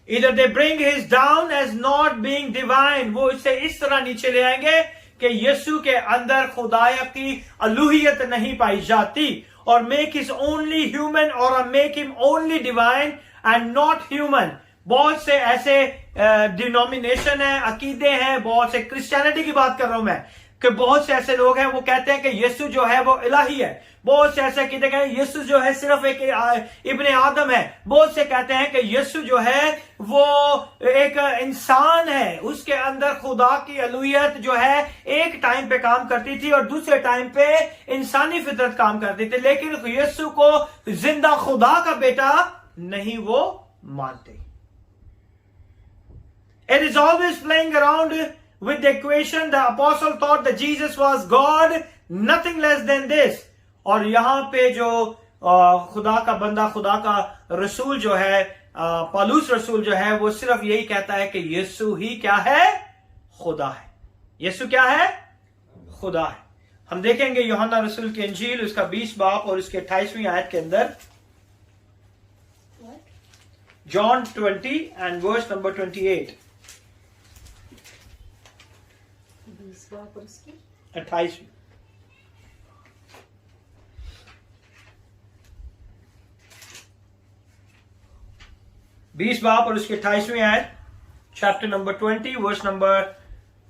Speaker 1: Either they bring his down as not being divine, वो इसे इस तरह नीचे ले आएंगे कि यीशु के अंदर खुदायत की अलूहियत नहीं पाई जाती, और make his only human or make him only divine and not human। बहुत से ऐसे डिनोमिनेशन है, अकीदे हैं, बहुत से क्रिश्चियनिटी की बात कर रहा हूं मैं, कि बहुत से ऐसे लोग हैं वो कहते हैं कि यीशु जो है वो इलाही है। बहुत से ऐसे कहते हैं यीशु जो है सिर्फ एक इब्ने आदम है। बहुत से कहते हैं कि यीशु जो है वो एक इंसान है, उसके अंदर खुदा की अलूहियत जो है एक टाइम पे काम करती थी और दूसरे टाइम पे इंसानी फितरत काम करती थी, लेकिन यीशु को जिंदा खुदा का बेटा नहीं वो मानते। It is always playing around with the equation. The apostle thought that Jesus was God, nothing less than this। और यहां पे जो खुदा का बंदा, खुदा का रसूल जो है, पौलुस रसूल जो है, वो सिर्फ यही कहता है कि यीशु ही क्या है, खुदा है। यीशु क्या है, खुदा है। हम देखेंगे यूहन्ना रसूल की इंजील उसका 20 बाब और उसके 28वीं आयत के अंदर, John 20 and verse number 28। 28वीं। बीस बाब और उसके 28वीं आयत, चैप्टर नंबर 20 वर्स नंबर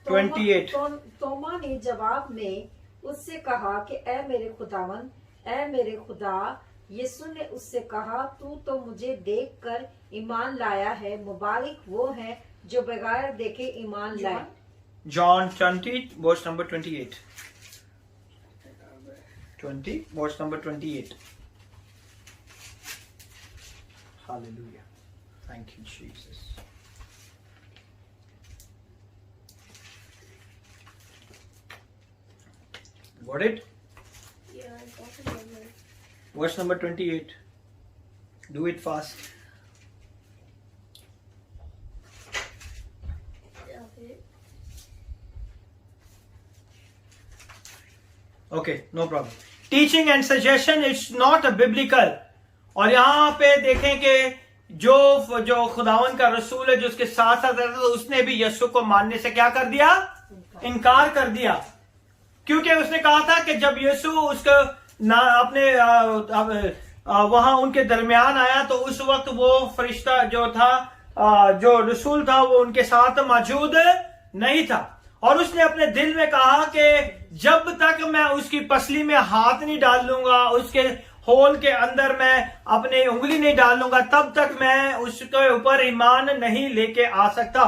Speaker 1: 28।
Speaker 3: तोमा ने जवाब में उससे कहा कि ए मेरे खुदावन, ए मेरे खुदा। यीशु ने उससे कहा, तू तो मुझे देखकर ईमान लाया है, मुबारक वो है जो बगैर देखे ईमान लाए।
Speaker 1: John 20, verse number 28. 20, verse number 28. Hallelujah. Thank you, Jesus. Got it?
Speaker 2: Yeah, I got it already.
Speaker 1: Verse number 28. Do it fast.
Speaker 2: Okay.
Speaker 1: Okay, no problem. Teaching and suggestion, it's not a biblical. और यहाँ पे देखें कि जो खुदावन का रसूल है जो उसके साथ साथ रहता था, उसने भी यीशु को मानने से क्या कर दिया? इनकार कर दिया। क्योंकि उसने कहा था कि जब यीशु उसको ना अपने वहां उनके दरमियान आया तो उस वक्त वो फरिश्ता जो था, जो रसूल था, वो उनके साथ मौजूद नहीं था। और उसने अपने दिल में कहा कि जब तक मैं उसकी पसली में हाथ नहीं डाल लूंगा, उसके होल के अंदर मैं अपनी उंगली नहीं डाल लूंगा, तब तक मैं उसके ऊपर ईमान नहीं लेके आ सकता।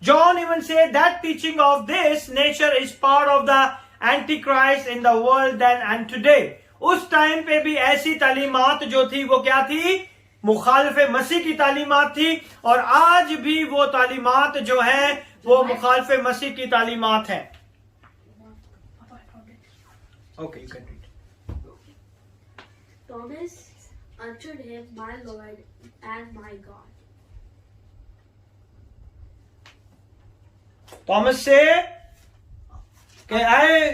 Speaker 1: John even said that teaching of this nature is part of the Antichrist in the world then and today. उस टाइम पे भी ऐसी तालीमात जो थी वो क्या थी? मुखालिफ मसीह की तालीमात थी। और आज भी वो तालीमात जो है वो मुखालिफ मसीह की तालीमात है। Okay, you can read.
Speaker 4: Thomas answered him, My Lord and my God.
Speaker 1: Thomas से कि आए,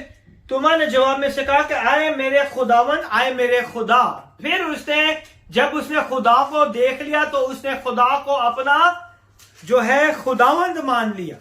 Speaker 1: तुम्हारे जवाब में से कहा कि आए मेरे खुदावन, आए मेरे खुदा। फिर उसने जब उसने खुदा को देख लिया तो उसने खुदा को अपना जो है खुदावंद मान लिया।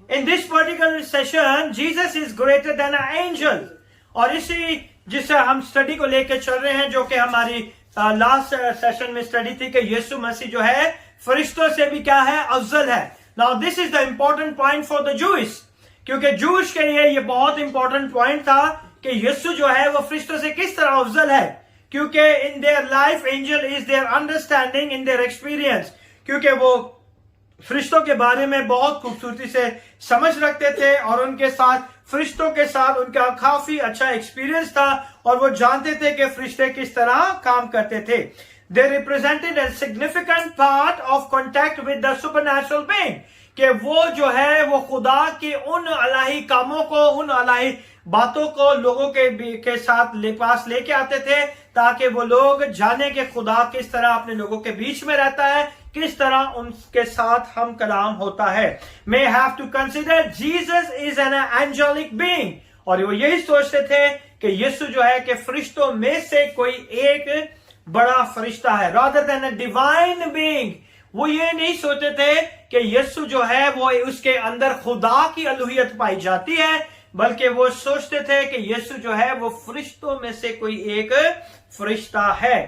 Speaker 1: In this particular session Jesus is greater than a angel. और इसी जिससे हम स्टडी को लेकर चल रहे हैं, जो कि हमारी लास्ट सेशन में स्टडी थी कि यीशु मसीह जो है फरिश्तों से भी क्या है? अफजल है। Now this is the important point for the Jewish, क्योंकि जूश के लिए ये बहुत इंपॉर्टेंट पॉइंट था कि यीशु जो है वो फरिश्तों से किस तरह अफजल है। क्योंकि in their life angel is their understanding in their experience, क्योंकि वो फरिश्तों के बारे में बहुत खूबसूरती से समझ रखते थे और उनके साथ फरिश्तों के साथ उनका काफी अच्छा एक्सपीरियंस था और वो जानते थे कि फरिश्ते किस तरह काम करते थे। They represented a significant part of contact with the supernatural being, कि वो जो है वो खुदा के उन अलाही कामों को, उन अलाही बातों को लोगों के साथ पास लेके आते थे, ताकि वो लोग जाने कि खुदा किस तरह अपने लोगों के बीच में रहता है, किस तरह उनके साथ हम कलाम होता है। May have to consider Jesus is an angelic being, और वो यही सोचते थे कि यीशु जो है कि फरिश्तों में से कोई एक बड़ा फरिश्ता है, rather than a divine being. वो ये नहीं सोचते थे कि यीशु जो है वो उसके अंदर खुदा की अलूहियत पाई जाती है, बल्कि वो सोचते थे कि यीशु जो है वो फरिश्तों में से कोई एक फरिश्ता है।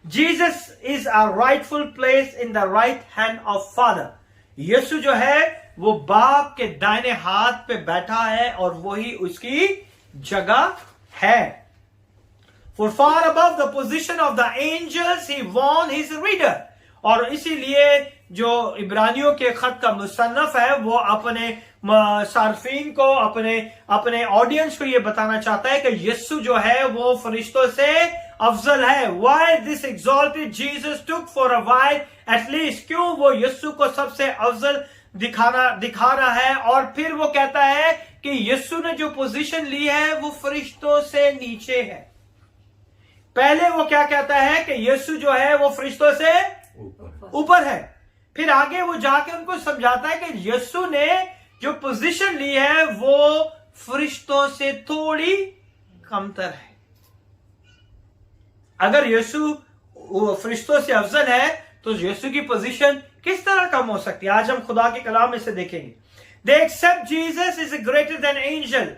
Speaker 1: Jesus is a rightful place in the right hand of father. Yeshu जो है वो बाप के दाहिने हाथ पे बैठा है और वही उसकी जगह है। For far above the position of the angels, he warned his reader. और इसीलिए जो इब्रानियों के खत का मुसन्नफ है वो अपने सार्फीन को, अपने ऑडियंस को ये बताना चाहता है कि यीशु जो है वो फरिश्तों से अफजल है। Why this exalted Jesus took for a while at least, क्यों वो यीशु को सबसे अफजल दिखा रहा है। और फिर वो कहता है कि यीशु ने जो पोजीशन ली है वो फरिश्तों से नीचे है। पहले वो क्या कहता है कि यीशु जो है वो फरिश्तों से ऊपर है, फिर आगे वो जाके उनको समझाता है कि यीशु ने जो पोजीशन ली है वो फरिश्तों से थोड़ी कमतर है। अगर यीशु फरिश्तों से अफजल है तो यीशु की पोजीशन किस तरह कम हो सकती है? आज हम खुदा के कलाम में से देखेंगे। They accept Jesus is greater than angel.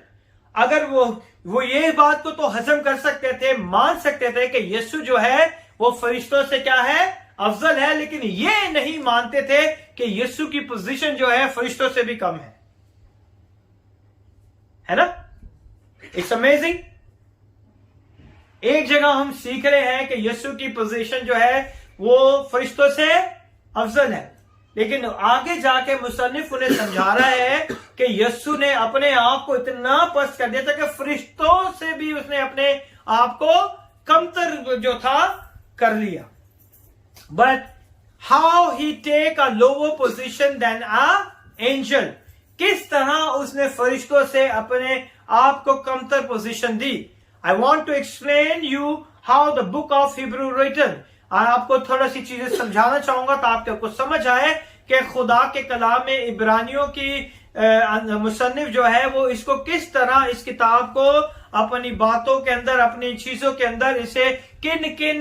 Speaker 1: अगर वो ये बात को तो हजम कर सकते थे, मान सकते थे कि यीशु जो है वो फरिश्तों से क्या है? अफजल है, लेकिन ये नहीं मानते थे कि यीशु की पोजीशन जो है फरिश्तों से भी कम है ना? It's amazing. एक जगह हम सीख रहे हैं कि यीशु की पोजीशन जो है वो फरिश्तों से अफजल है, लेकिन आगे जाके मुसन्निफ उन्हें समझा रहा है कि यीशु ने अपने आप को इतना पस्त कर दिया था कि फरिश्तों से भी उसने अपने आप को कमतर जो था कर लिया. But how he take a lower position than a angel. किस तरह उसने फरिश्तों से अपने आप को कमतर पोजीशन दी. I want to explain you how the book of Hebrew written. आपको थोड़ा सी चीजें समझाना चाहूंगा ताकि आपको समझ आए कि खुदा के कलाम में इब्रानियों की मुसन्निफ जो है वो इसको किस तरह इस किताब को अपनी बातों के अंदर, अपनी चीजों के अंदर इसे किन किन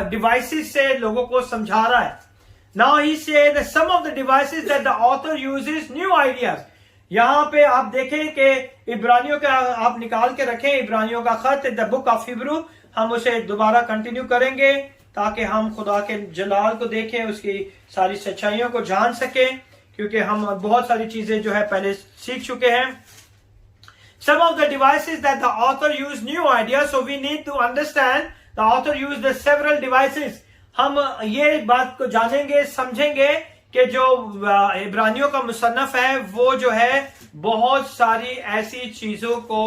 Speaker 1: डिवाइसेस से लोगों को समझा रहा है. Now he said that some of the devices that the author uses new ideas. यहां पे आप देखें कि इब्रानियों का आप निकाल के रखें, इब्रानियों का खत द बुक ऑफ हिब्रू. हम उसे दोबारा कंटिन्यू करेंगे ताकि हम खुदा के जलाल को देखें, उसकी सारी सच्चाइयों को जान सकें, क्योंकि हम बहुत सारी चीजें जो है पहले सीख चुके हैं. Some of the devices that the author used new ideas, so we need to understand the author used the several devices. हम ये बात को जानेंगे, समझेंगे कि जो इब्रानियों का मुसन्नफ है वो जो है बहुत सारी ऐसी चीजों को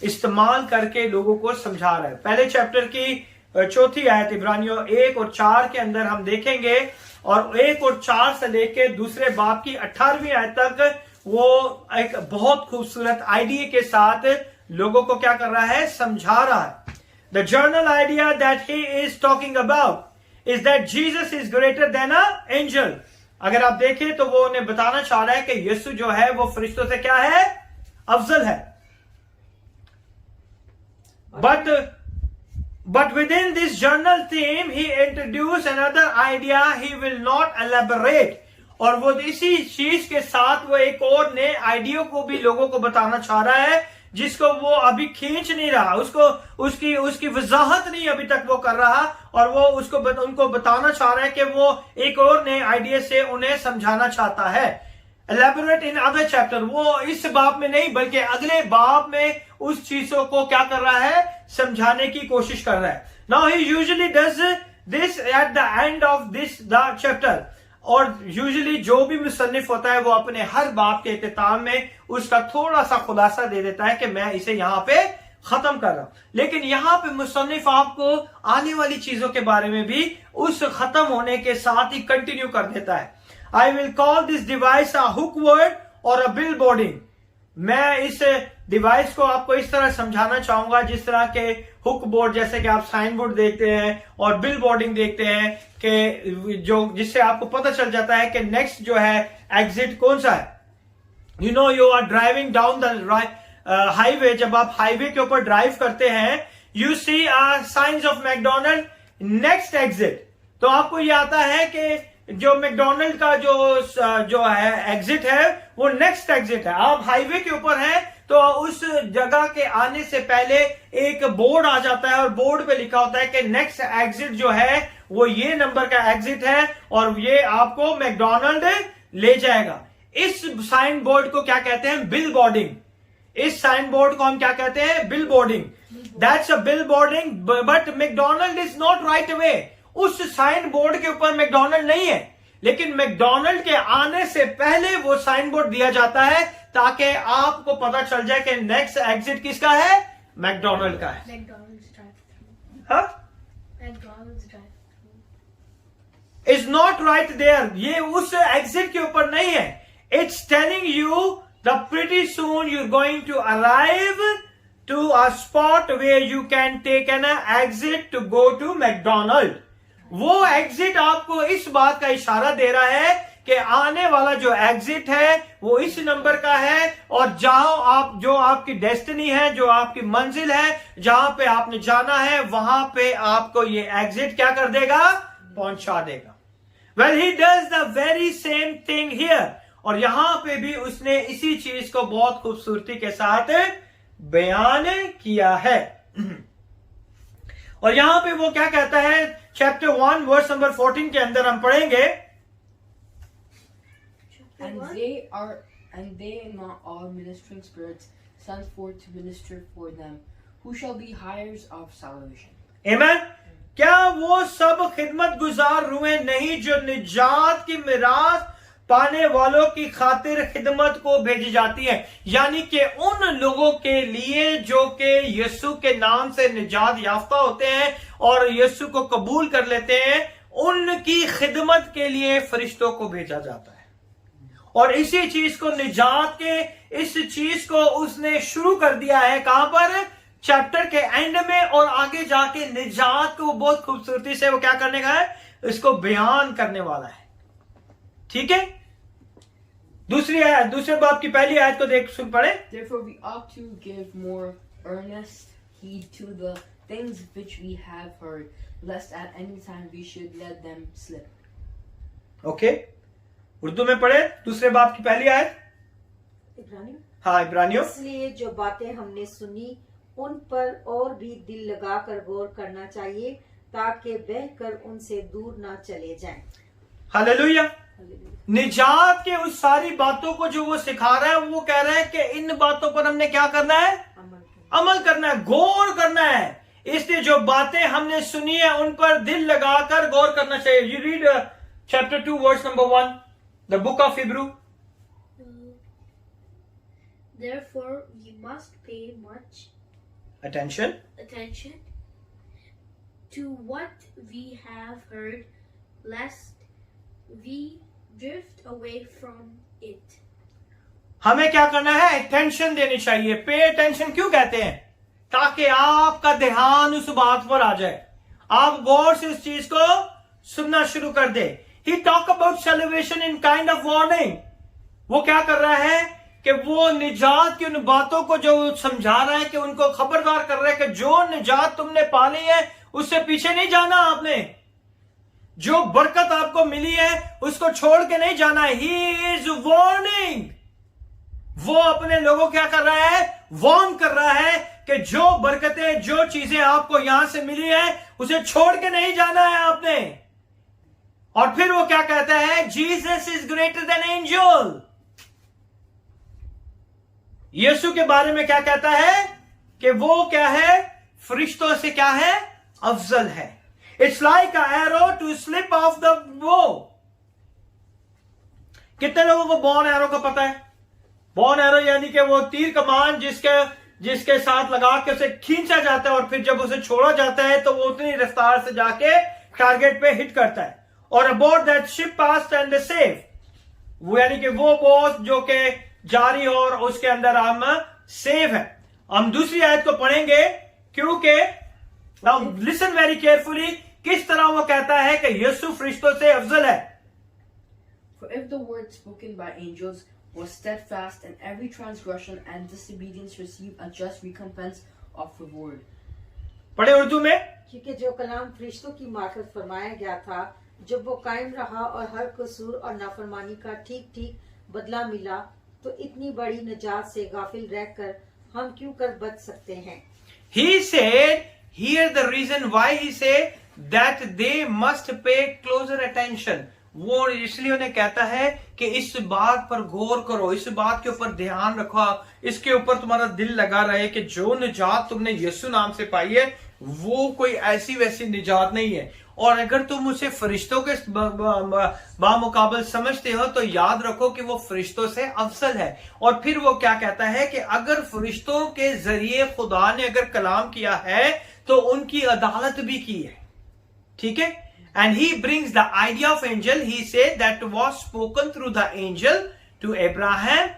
Speaker 1: इस्तेमाल करके लोगों को समझा रहा है. पहले चैप्टर की चौथी आयत इब्रानियों 1 और 4 के अंदर हम देखेंगे, और 1 और 4 से लेकर दूसरे बाब की 18वीं आयत तक वो एक बहुत खूबसूरत आइडिया के साथ लोगों को क्या कर रहा है, समझा रहा है. The general idea that he is talking about is that Jesus is greater than an angel. अगर आप देखें तो वो उन्हें बताना चाह रहा है कि यीशु जो है वो फरिश्तों से क्या है, अफजल है. But within this general theme he introduced another idea he will not elaborate. और वो इसी चीज के साथ वो एक और नए आइडिया को भी लोगों को बताना चाह रहा है जिसको वो अभी खींच नहीं रहा, उसको उसकी वजाहत नहीं अभी तक वो कर रहा, और वो उनको बताना चाह रहा है कि वो एक और नए आइडिया से उन्हें समझाना चाहता है. Elaborate in other chapter. वो इस बाब में नहीं बल्कि अगले बाब में उस चीजों को क्या कर रहा है, समझाने की कोशिश कर रहा है. Now he usually does this at the end of this the chapter. और यूजुअली जो भी मुसन्निफ होता है वो अपने हर बाब के इख्तिताम में उसका थोड़ा सा खुलासा दे देता है कि मैं इसे यहां पे खत्म कर रहा हूं. लेकिन यहां पे मुसन्निफ आपको आने वाली चीजों के बारे में भी उस खत्म होने के साथ ही कंटिन्यू कर देता है. I will call this device a hook word और अ बिल बोर्डिंग. मैं इस डिवाइस को आपको इस तरह समझाना चाहूंगा जिस तरह के हुक बोर्ड, जैसे कि आप साइन बोर्ड देखते हैं और बिल बोर्डिंग देखते हैं कि जो जिससे आपको पता चल जाता है कि नेक्स्ट जो है एग्जिट कौन सा है. You know you are driving down the highway. जब आप हाईवे के ऊपर ड्राइव करते हैं you see signs of McDonald next exit. तो आपको ये आता है कि जो मैकडोनल्ड का जो है एग्जिट है वो नेक्स्ट एग्जिट है. आप हाईवे के ऊपर हैं तो उस जगह के आने से पहले एक बोर्ड आ जाता है और बोर्ड पे लिखा होता है कि नेक्स्ट एग्जिट जो है वो ये नंबर का एग्जिट है और ये आपको मैकडोनल्ड ले जाएगा. इस साइन बोर्ड को क्या कहते हैं, बिल बोर्डिंग. इस साइन बोर्ड को हम क्या कहते हैं, bill boarding. That's a bill boarding. But McDonald is not right away. उस साइन बोर्ड के ऊपर मैकडोनल्ड नहीं है, लेकिन मैकडोनल्ड के आने से पहले वो साइन बोर्ड दिया जाता है ताकि आपको पता चल जाए कि नेक्स्ट एग्जिट किसका है, मैकडोनल्ड का है.
Speaker 4: McDonald's drive-thru.
Speaker 1: हाँ,
Speaker 4: McDonald's drive-thru.
Speaker 1: Is not right there. ये उस एग्जिट के ऊपर नहीं है. It's telling you the pretty soon you are going to arrive to a spot where you can take an exit to go to McDonald. वो exit आपको इस बात का इशारा दे रहा है कि आने वाला जो एग्जिट है वो इस नंबर का है, और जहां आप जो आपकी डेस्टिनी है, जो आपकी मंजिल है, जहां पे आपने जाना है वहां पे आपको ये एग्जिट क्या कर देगा, पहुंचा देगा. Well he does the very same thing here. और यहां पे भी उसने इसी चीज को बहुत खूबसूरती के साथ बयान किया है. और यहां पे वो क्या कहता है, चैप्टर 1 वर्स नंबर 14 के अंदर हम पढ़ेंगे.
Speaker 2: And they not all ministering spirits sent forth to minister for them, who shall be heirs of salvation.
Speaker 1: Amen. क्या वो सब खिदमत गुजार रूहें नहीं जो निजात की मिरास पाने वालों की खातिर खिदमत को भेजी जाती है? यानी कि उन लोगों के लिए जो कि यीशु के नाम से निजात याफ्ता होते हैं और यीशु को कबूल कर लेते हैं, उनकी खिदमत के लिए फरिश्तों को भेजा जाता है। और इसी चीज को, निजात के इस चीज को उसने शुरू कर दिया है कहां पर? चैप्टर के एंड में, और आगे जाके निजात को बहुत खूबसूरती से वो क्या करने का है? इसको बयान करने वाला है। ठीक है, दूसरी आयत, दूसरे बाब की पहली आयत को देख सुन पढ़े।
Speaker 2: Therefore we ought to give more earnest heed to the things which we have heard, lest at any time we should let them slip.
Speaker 1: Okay, Urdu में पढ़े दूसरे बाब की पहली आयत।
Speaker 3: इब्रानियों।
Speaker 1: हाँ, इब्रानियों।
Speaker 3: इसलिए जो बातें हमने सुनी उन पर और भी दिल लगाकर गौर करना चाहिए, ताकि बहकर उनसे दूर ना चले जाएं।
Speaker 1: हालेलुया। निजात के उस सारी बातों को जो वो सिखा रहा है, वो कह रहा है कि इन बातों पर हमने क्या करना है? अमल करना है, गौर करना है। इसलिए जो बातें हमने सुनी है उन पर दिल लगाकर गौर करना चाहिए। You read chapter 2 verse number 1, the book of Hebrew.
Speaker 4: Therefore, you must pay much
Speaker 1: attention
Speaker 4: to what we have heard, lest we drift away from it.
Speaker 1: हमें क्या करना है? अटेंशन देनी चाहिए। पे अटेंशन क्यों कहते हैं? ताकि आपका ध्यान उस बात पर आ जाए, आप गौर से उस चीज को सुनना शुरू कर दे। He talk about celebration in kind of warning. वो क्या कर रहा है कि वो निजात की उन बातों को जो समझा रहा है, कि उनको खबरदार कर रहा है कि जो निजात तुमने पाली है उससे पीछे नहीं जाना आपने। जो बरकत आपको मिली है उसको छोड़ के नहीं जाना है। He is warning. वो अपने लोगों क्या कर रहा है? वार्न कर रहा है कि जो बरकतें, जो चीजें आपको यहां से मिली है उसे छोड़ के नहीं जाना है आपने। और फिर वो क्या कहता है? Jesus is greater than angel. Yeshu के बारे में क्या कहता है? कि वो क्या है? फरिश्तों से क्या है? अफजल है। It's like a arrow to slip of the bow. कितने लोगों को बॉन एरो का पता है? बॉन एरो यानी कि वो तीर कमान जिसके साथ लगा के उसे खींचा जाता है और फिर जब उसे छोड़ा जाता है तो वो उतनी रफ्तार से जाके टारगेट पे हिट करता है। और about that ship past and the safe, वो यानी कि वो बोट जो कि जारी और उसके अंदर हम सेफ है। हम दूसरी आयत को पढ़ेंगे क्योंकि नाउ लिसन वेरी केयरफुली, किस तरह वो कहता है कि यीशु फरिश्तों से अफजल है।
Speaker 2: For if the word spoken by angels was steadfast, and every transgression and disobedience receive a just recompense of reward.
Speaker 1: पढ़े उर्दू में।
Speaker 3: क्योंकि जो कलाम फरिश्तों की मार्फत फरमाया गया था, जब वो कायम रहा और हर कसूर और नाफरमानी का ठीक ठीक बदला मिला, तो इतनी बड़ी निजात से गाफिल रहकर हम क्यों कर बच सकते हैं?
Speaker 1: He said, here the reason why he said that they must pay closer attention. वो इसलिए उन्हें कहता है कि इस बात पर गौर करो, इस बात के ऊपर ध्यान रखो, इसके ऊपर तुम्हारा दिल लगा रहे कि जो निजात तुमने यीशु नाम से पाई है वो कोई ऐसी वैसी निजात नहीं है। और अगर तुम उसे फरिश्तों के बामुकाबल समझते हो तो याद रखो कि वो फरिश्तों से अफजल है। और फिर वो क्या कहता है कि अगर फरिश्तों के जरिए खुदा ने अगर कलाम किया है तो उनकी अदालत भी की है। ठीक है। And he brings the idea of angel. He said that was spoken through the angel to Abraham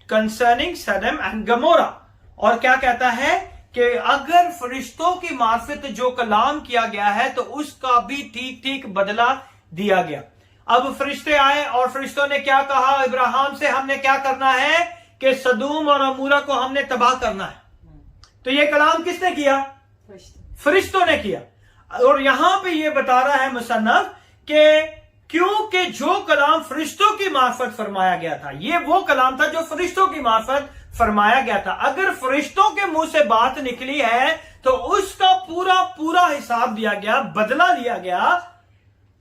Speaker 1: concerning Sodom and Gomorrah. और क्या कहता है कि अगर फरिश्तों की मार्फत जो कलाम किया गया है तो उसका भी ठीक ठीक बदला दिया गया। अब फरिश्ते आए और फरिश्तों ने क्या कहा इब्राहिम से, हमने क्या करना है कि सदूम और अमूरा को हमने तबाह करना है। तो ये कलाम किसने किया? फरिश्तों ने किया। और यहां पे ये बता रहा है मुसन्नफ कि क्योंकि जो कलाम फरिश्तों की मार्फत फरमाया गया था, ये वो कलाम था जो फरिश्तों की मार्फत फरमाया गया था। अगर फरिश्तों के मुंह से बात निकली है तो उसका पूरा पूरा हिसाब दिया गया, बदला लिया गया।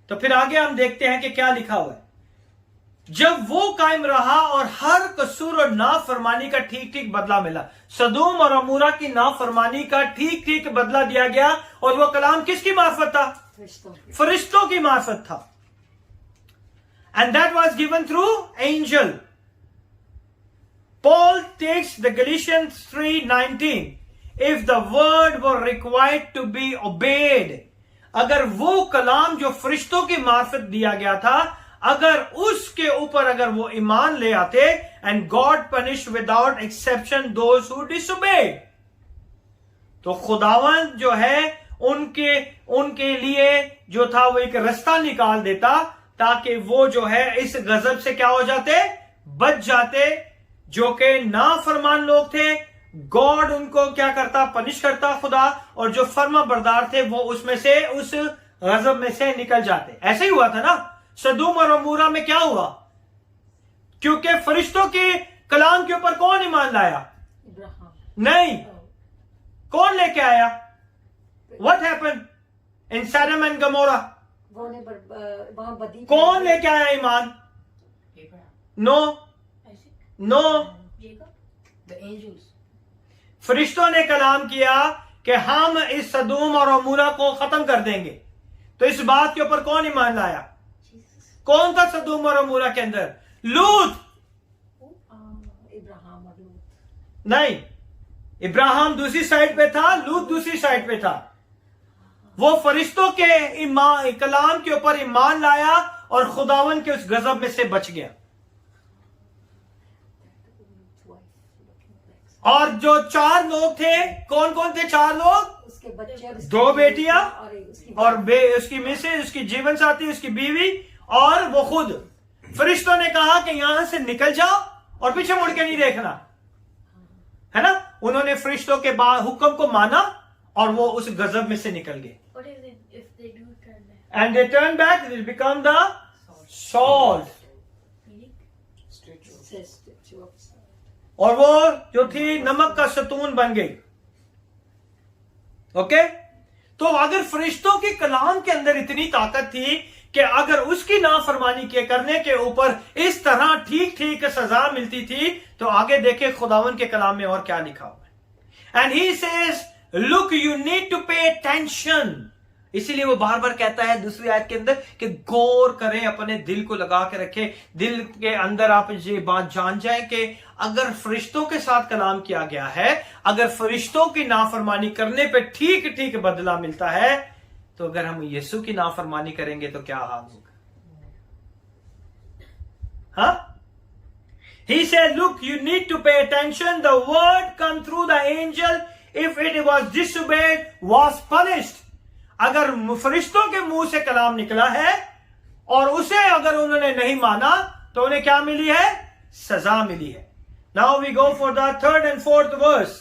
Speaker 1: तो फिर आगे हम देखते हैं कि क्या लिखा हुआ है। जब वो कायम रहा और हर कसूर और नाफरमानी का ठीक ठीक बदला मिला। सदोम और अमूरा की नाफरमानी का ठीक ठीक बदला दिया गया, और वो कलाम किसकी मार्फत था? फरिश्तों की मार्फत था। And that was given through angel. Paul takes the Galatians 3:19. If the word were required to be obeyed, अगर वो कलाम जो फरिश्तों की मार्फत दिया गया था, अगर उसके ऊपर अगर वो ईमान ले आते, and God punished without exception those who disobey, तो खुदावन जो है उनके लिए जो था वो एक रास्ता निकाल देता, ताकि वो जो है इस गजब से क्या हो जाते? बच जाते। जो कि नाफरमान लोग थे, गॉड उनको क्या करता? पनिश करता खुदा, और जो फर्मा बरदार थे वो उसमें से उस गजब में से निकल जाते। ऐसे ही हुआ था ना सदूम और अमूरा में। क्या हुआ? क्योंकि फरिश्तों के कलाम के ऊपर कौन ईमान लाया? नहीं, कौन लेके आया? What happened in Sodom and Gomorrah? कौन लेके आया ईमान? No,
Speaker 2: The angels.
Speaker 1: फरिश्तों ने कलाम किया कि हम इस सदूम और अमूरा को खत्म कर देंगे। तो इस बात के ऊपर कौन ईमान लाया? कौन था सदूम और अमूरा के अंदर? लूत।
Speaker 3: इब्राहिम और लूत।
Speaker 1: नहीं, इब्राहिम दूसरी साइड पे था, लूत दूसरी साइड पे था। वो फरिश्तों के ईमान कलाम के ऊपर ईमान लाया और खुदावन के उस गजब में से बच गया। और जो 4 लोग थे, कौन कौन थे 4 लोग?
Speaker 3: उसके बच्चे,
Speaker 1: 2 बेटियां और
Speaker 3: उसकी
Speaker 1: उसकी मिसेज, उसकी जीवन साथी, उसकी बीवी और वो खुद। फरिश्तों ने कहा कि यहां से निकल जाओ और पीछे मुड़ के नहीं देखना, है ना। उन्होंने फरिश्तों के बाद हुक्म को माना और वो उस गजब में से निकल गए।
Speaker 4: What if they do turn back?
Speaker 1: And they turn back, they become the salt. और वो जो थी नमक का सतून बन गई। ओके, तो अगर फरिश्तों के कलाम के अंदर इतनी ताकत थी कि अगर उसकी नाफरमानी के करने के ऊपर इस तरह ठीक ठीक सजा मिलती थी, तो आगे देखे खुदावन के कलाम में और क्या लिखा हुआ है। And he says look you need to pay attention. इसीलिए वो बार बार कहता है दूसरी आयत के अंदर कि गौर करें, अपने दिल को लगा के रखें। दिल के अंदर आप ये बात जान जाएं कि अगर फरिश्तों के साथ कलाम किया गया है, अगर फरिश्तों की नाफरमानी करने पे ठीक ठीक बदला मिलता है, तो अगर हम यीशु की नाफरमानी करेंगे तो क्या हाल होगा? हाँ, he said look you need to pay attention, the word come through the angel, if it was disobeyed was punished। अगर फरिश्तों के मुंह से कलाम निकला है और उसे अगर उन्होंने नहीं माना, तो उन्हें क्या मिली है? सजा मिली है। Now we go for the 3rd and 4th verse.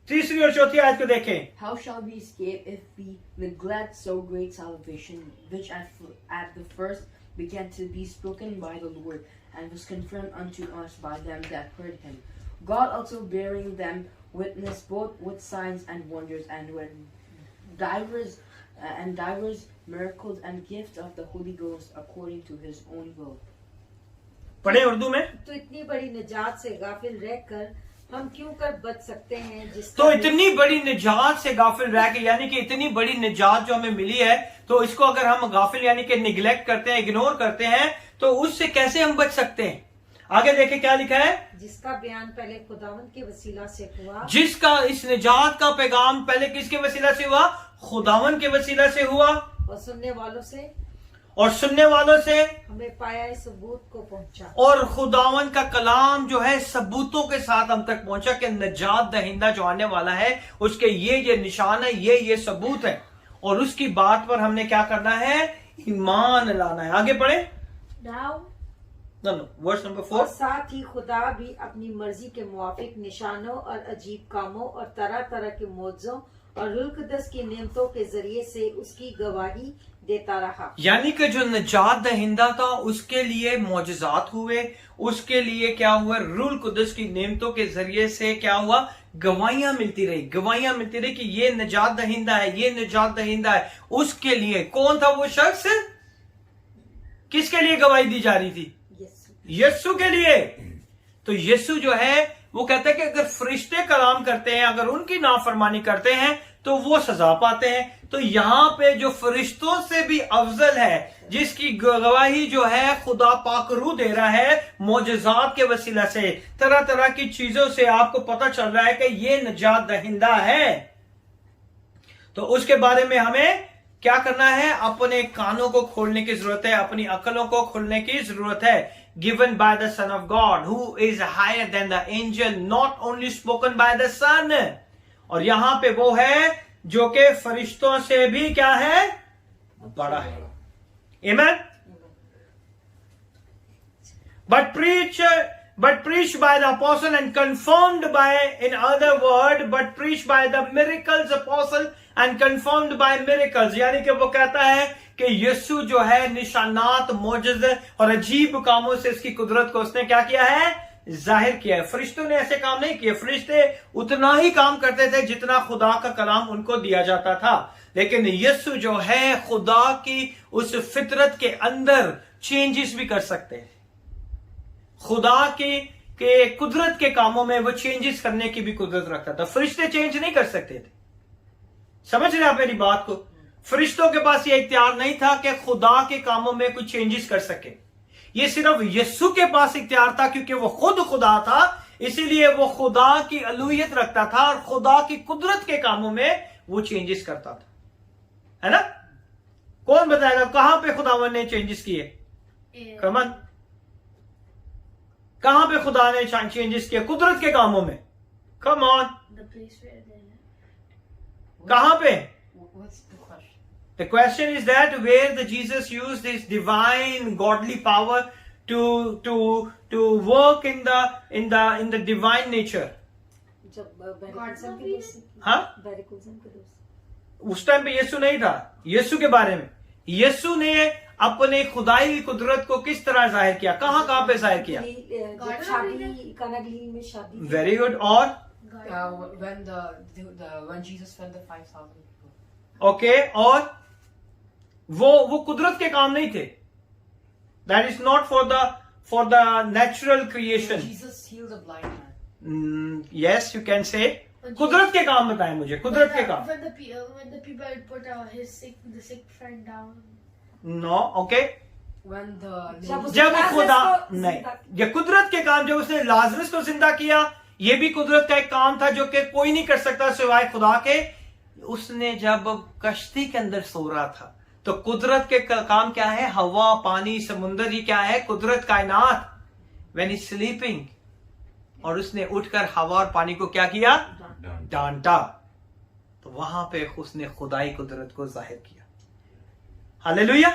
Speaker 1: तीसरी और चौथी आयत को देखें।
Speaker 2: How shall we escape if we neglect so great salvation, which at the first began to be spoken by the Lord, and was confirmed unto us by them that heard him? God also bearing them witness both with signs and wonders, and with divers miracles and gifts of the Holy Ghost according to his own will।
Speaker 1: पढ़े उर्दू में।
Speaker 3: तो इतनी बड़ी निजात से गाफिल रहकर हम क्यों कर बच सकते हैं?
Speaker 1: तो इतनी बड़ी निजात से गाफिल रह के, यानी कि इतनी बड़ी निजात जो हमें मिली है, तो इसको अगर हम गाफिल यानी कि निगलेक्ट करते हैं, इग्नोर करते हैं, तो उससे कैसे हम बच सकते हैं? आगे देखें क्या लिखा है।
Speaker 3: जिसका बयान पहले खुदावंद के वसीला से हुआ,
Speaker 1: जिसका इस निजात का पैगाम पहले किसके वसीला से हुआ? खुदावन के वसीला से हुआ,
Speaker 3: और सुनने वालों से हमें पाया इस सबूत को पहुंचा।
Speaker 1: और खुदावन का कलाम जो है सबूतों के साथ हम तक पहुंचा कि निजात दहिंदा जो आने वाला है उसके ये निशान है, ये सबूत है, और उसकी बात पर हमने क्या करना है? ईमान लाना है। आगे पढ़े। Verse number 4।
Speaker 3: और साथ ही खुदा भी अपनी मर्जी के मुवाफिक निशानों और अजीब कामों और तरह तरह के मौजों और रुल्क़ुद्स की नेमतों के जरिए से उसकी गवाही देता रहा।
Speaker 1: यानी कि जो निजात दहिंदा था उसके लिए मौजज़ात हुए, उसके लिए क्या हुआ? रूल कुदस की नेमतों के जरिए से क्या हुआ? गवाहियां मिलती रही कि ये निजात दहिंदा है, ये निजात दहिंदा है। उसके लिए कौन था वो शख्स? किसके लिए गवाही दी जा रही थी? यीशु के लिए। तो यीशु जो है वो कहता है कि अगर फरिश्ते कलाम करते हैं, अगर उनकी नाफरमानी करते हैं तो वो सजा पाते हैं। तो यहां पे जो फरिश्तों से भी अफजल है, जिसकी गवाही जो है खुदा पाक रूह दे रहा है मोजज़ात के वसीला से, तरह तरह की चीजों से आपको पता चल रहा है कि ये नजात दहिंदा है। तो उसके बारे में हमें क्या करना है? अपने कानों को खोलने की जरूरत है, अपनी अकलों को खोलने की जरूरत है। Given by the son of God who is higher than the angel, not only spoken by the son. और यहां पे वो है जो कि फरिश्तों से भी क्या है? बड़ा है। आमीन। But preached by the apostle and confirmed by, in other word, but preached by the miracles apostle and confirmed by miracles। यानी कि वो कहता है कि यीशु जो है निशानात, मोजज़े और अजीब कामों से इसकी कुदरत को उसने क्या किया है? जाहिर किया है। फरिश्तों ने ऐसे काम नहीं किए। फरिश्ते उतना ही काम करते थे जितना खुदा का कलाम उनको दिया जाता था, लेकिन यीशु जो है खुदा की उस फितरत के अंदर चेंजेस भी कर सकते हैं। खुदा के कुदरत के कामों में वो चेंजेस करने की भी कुदरत रखता था। फरिश्ते चेंज नहीं कर सकते थे। समझ रहे आप मेरी बात को? फरिश्तों के पास ये इख्तियार नहीं था कि खुदा के कामों में कुछ चेंजेस कर सके। ये सिर्फ यीशु के पास इख्तियार था, क्योंकि वो खुद खुदा था, इसीलिए वो खुदा की अलूहियत रखता था और खुदा की कुदरत के कामों में वो चेंजेस करता था, है ना? कौन बताएगा कहां पे खुदावन ने चेंजेस किए? कमन, कहां पे खुदा ने चेंजेस किए कुदरत के कामों में? कम ऑन, कहां पे? The question is that where the Jesus used his divine godly power to work in the divine nature। हाँ, उस टाइम पे यीशु नहीं था। यीशु के बारे में यीशु ने अपने खुदाई खुदरत को किस तरह जाहिर किया? कहां पे जाहिर किया? Very good. और
Speaker 2: when Jesus fed the 5,000 people।
Speaker 1: Okay, और वो कुदरत के काम नहीं थे। That is not for the natural creation.
Speaker 2: Jesus healed a blind man।
Speaker 1: Yes, you can say. कुदरत के काम बताएं मुझे, कुदरत के काम।
Speaker 4: When the people put the sick friend down।
Speaker 1: No, okay. जब खुदा नहीं, ये कुदरत के काम, जब उसने लाजरस को जिंदा किया, ये भी कुदरत का एक काम था जो कि कोई नहीं कर सकता सिवाय खुदा के। उसने जब कश्ती के अंदर सो रहा था, तो कुदरत के काम क्या है? हवा, पानी, समुंदर, ये क्या है? कुदरत, कायनात। व्हेन ही स्लीपिंग, और उसने उठकर हवा और पानी को क्या किया? डांटा। तो वहां पे उसने खुदाई कुदरत को जाहिर किया। हालेलुया।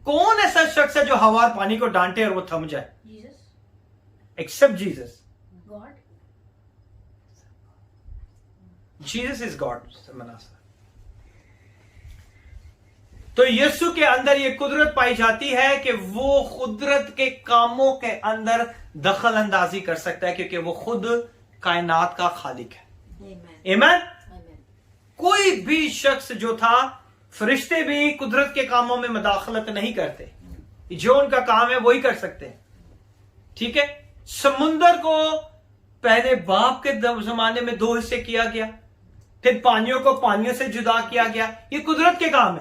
Speaker 1: कौन ऐसा शख्स है जो हवा और पानी को डांटे और वो थम जाए? Accept Jesus.
Speaker 4: God.
Speaker 1: Jesus is God. तो यीशु के अंदर ये कुदरत पाई जाती है कि वो कुदरत के कामों के अंदर दखल अंदाजी कर सकता है, क्योंकि वो खुद कायनात का खालिक है। आमीन। कोई भी शख्स जो था, फरिश्ते भी कुदरत के कामों में मदाखलत नहीं करते। जो उनका काम है वही कर सकते हैं। ठीक है। समुंदर को पहले बाप के जमाने में 2 हिस्से किया गया, फिर पानियों को पानियों से जुदा किया गया। ये कुदरत के काम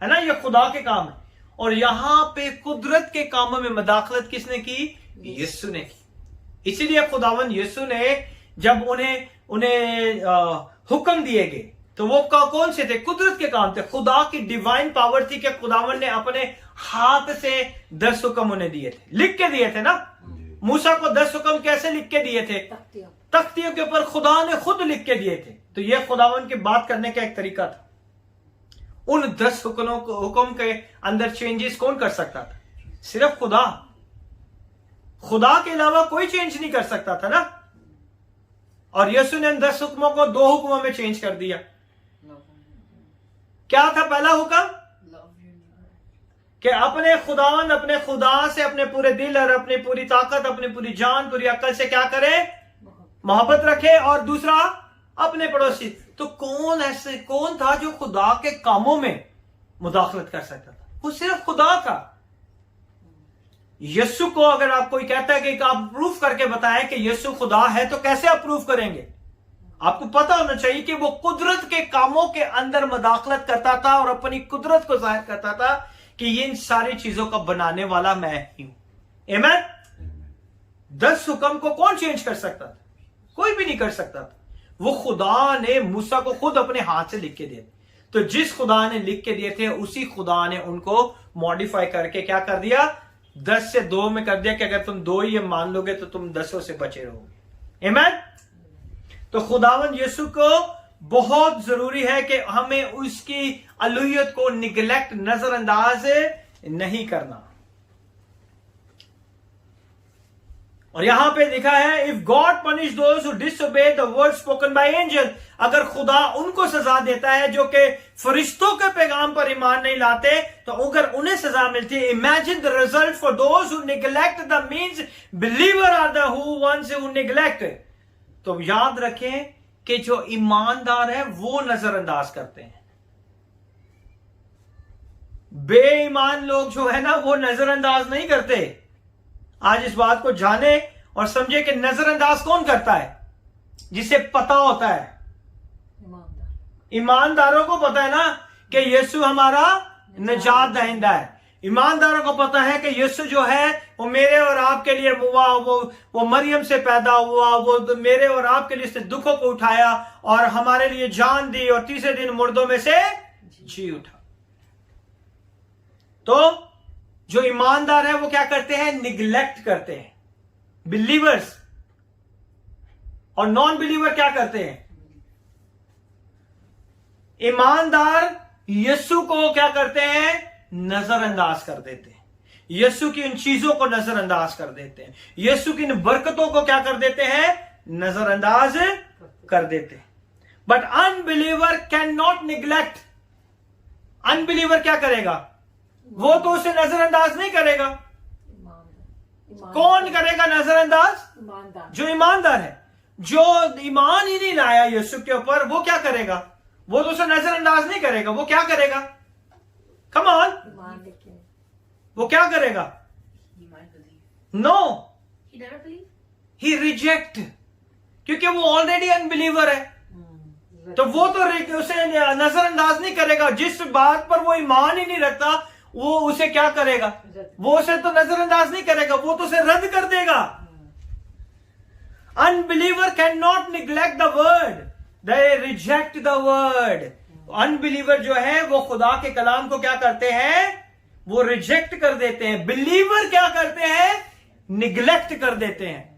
Speaker 1: है ना? ये खुदा के काम है। और यहां पे कुदरत के कामों में मदाखलत किसने की? यीशु ने की। इसीलिए खुदावन यीशु ने जब उन्हें हुक्म दिए गए, तो वो कौन से थे? कुदरत के काम थे। खुदा की डिवाइन पावर थी कि खुदावन ने अपने हाथ से 10 हुक्म उन्हें दिए थे, लिख के दिए थे ना। मूसा को 10 हुक्म कैसे लिख के दिए थे? तख्तियों के ऊपर खुदा ने खुद लिख के दिए थे। तो यह खुदावन की बात करने का एक तरीका था। उन 10 हुक्म के अंदर चेंजेस कौन कर सकता था? सिर्फ खुदा। खुदा के अलावा कोई चेंज नहीं कर सकता था ना। और यीशु ने 10 हुक्मों को 2 हुक्मों में चेंज कर दिया। क्या था पहला हुक्म? कि अपने खुदा से अपने पूरे दिल और अपनी पूरी ताकत, अपनी पूरी जान, पूरी अक्ल से क्या करे? मोहब्बत रखे। और दूसरा, अपने पड़ोसी। तो कौन था जो खुदा के कामों में मुदाखलत कर सकता था? वो सिर्फ खुदा था। यीशु को अगर आप कोई कहता है कि आप प्रूफ करके बताएं कि यीशु खुदा है, तो कैसे आप प्रूफ करेंगे? आपको पता होना चाहिए कि वो कुदरत के कामों के अंदर मदाखलत करता था और अपनी कुदरत को जाहिर करता था कि इन सारी चीजों का बनाने वाला मैं ही हूं। आमीन। 10 हुक्म को कौन चेंज कर सकता था? कोई भी नहीं कर सकता था। वो खुदा ने मूसा को खुद अपने हाथ से लिख के दिए। तो जिस खुदा ने लिख के दिए थे, उसी खुदा ने उनको मॉडिफाई करके क्या कर दिया? 10 से 2 में कर दिया कि अगर तुम 2 ही मान लोगे तो तुम 10 से बचे रहोगे। आमीन। तो खुदावंद यीशु को बहुत जरूरी है कि हमें उसकी अलूहियत को निगलेक्ट, नजरअंदाज नहीं करना। और यहां पे लिखा है, if God punish those who disobey the word spoken by Angel, अगर खुदा उनको सजा देता है जो कि फरिश्तों के पैगाम पर ईमान नहीं लाते, तो अगर उन्हें सजा मिलती है, imagine the result for those who neglect the means believer are the who ones who neglect. तो याद रखें कि जो ईमानदार है वो नजरअंदाज करते हैं, बेईमान लोग जो है ना वो नजरअंदाज नहीं करते। आज इस बात को जाने और समझे कि नजरअंदाज कौन करता है? जिसे पता होता है। ईमानदारों को पता है ना कि यीशु हमारा निजात दहिंदा है। ईमानदारों को पता है कि यीशु जो है वो मेरे और आपके लिए हुआ, वो मरियम से पैदा हुआ, वो मेरे और आपके लिए दुखों को उठाया और हमारे लिए जान दी और तीसरे दिन मुर्दों में से जी उठा। तो जो ईमानदार है वो क्या करते हैं? निगलेक्ट करते हैं। बिलीवर्स और नॉन बिलीवर क्या करते हैं? ईमानदार यीशु को क्या करते हैं? नजरअंदाज कर देते हैं। यीशु की इन चीजों को नजरअंदाज कर देते हैं। यीशु की इन बरकतों को क्या कर देते हैं? नजरअंदाज कर देते हैं। But unbeliever can not neglect. Unbeliever क्या करेगा? वो तो उसे नजरअंदाज नहीं करेगा। कौन करेगा नजरअंदाज? जो ईमानदार है। जो ईमान ही नहीं लाया यीशु के ऊपर, वो क्या करेगा? वो तो उसे नजरअंदाज नहीं करेगा। वो क्या करेगा? कम ऑन, वो क्या करेगा? नो, ही रिजेक्ट, क्योंकि वो ऑलरेडी अनबिलीवर है। तो वो तो उसे नजरअंदाज नहीं करेगा। जिस बात पर वो ईमान ही नहीं रखता, वो उसे क्या करेगा? वो उसे तो नजरअंदाज नहीं करेगा, वो तो उसे रद्द कर देगा। Unbeliever can not neglect the word, they reject the word. Unbeliever जो है वो खुदा के कलाम को क्या करते हैं? वो रिजेक्ट कर देते हैं। बिलीवर क्या करते हैं? निग्लेक्ट कर देते हैं।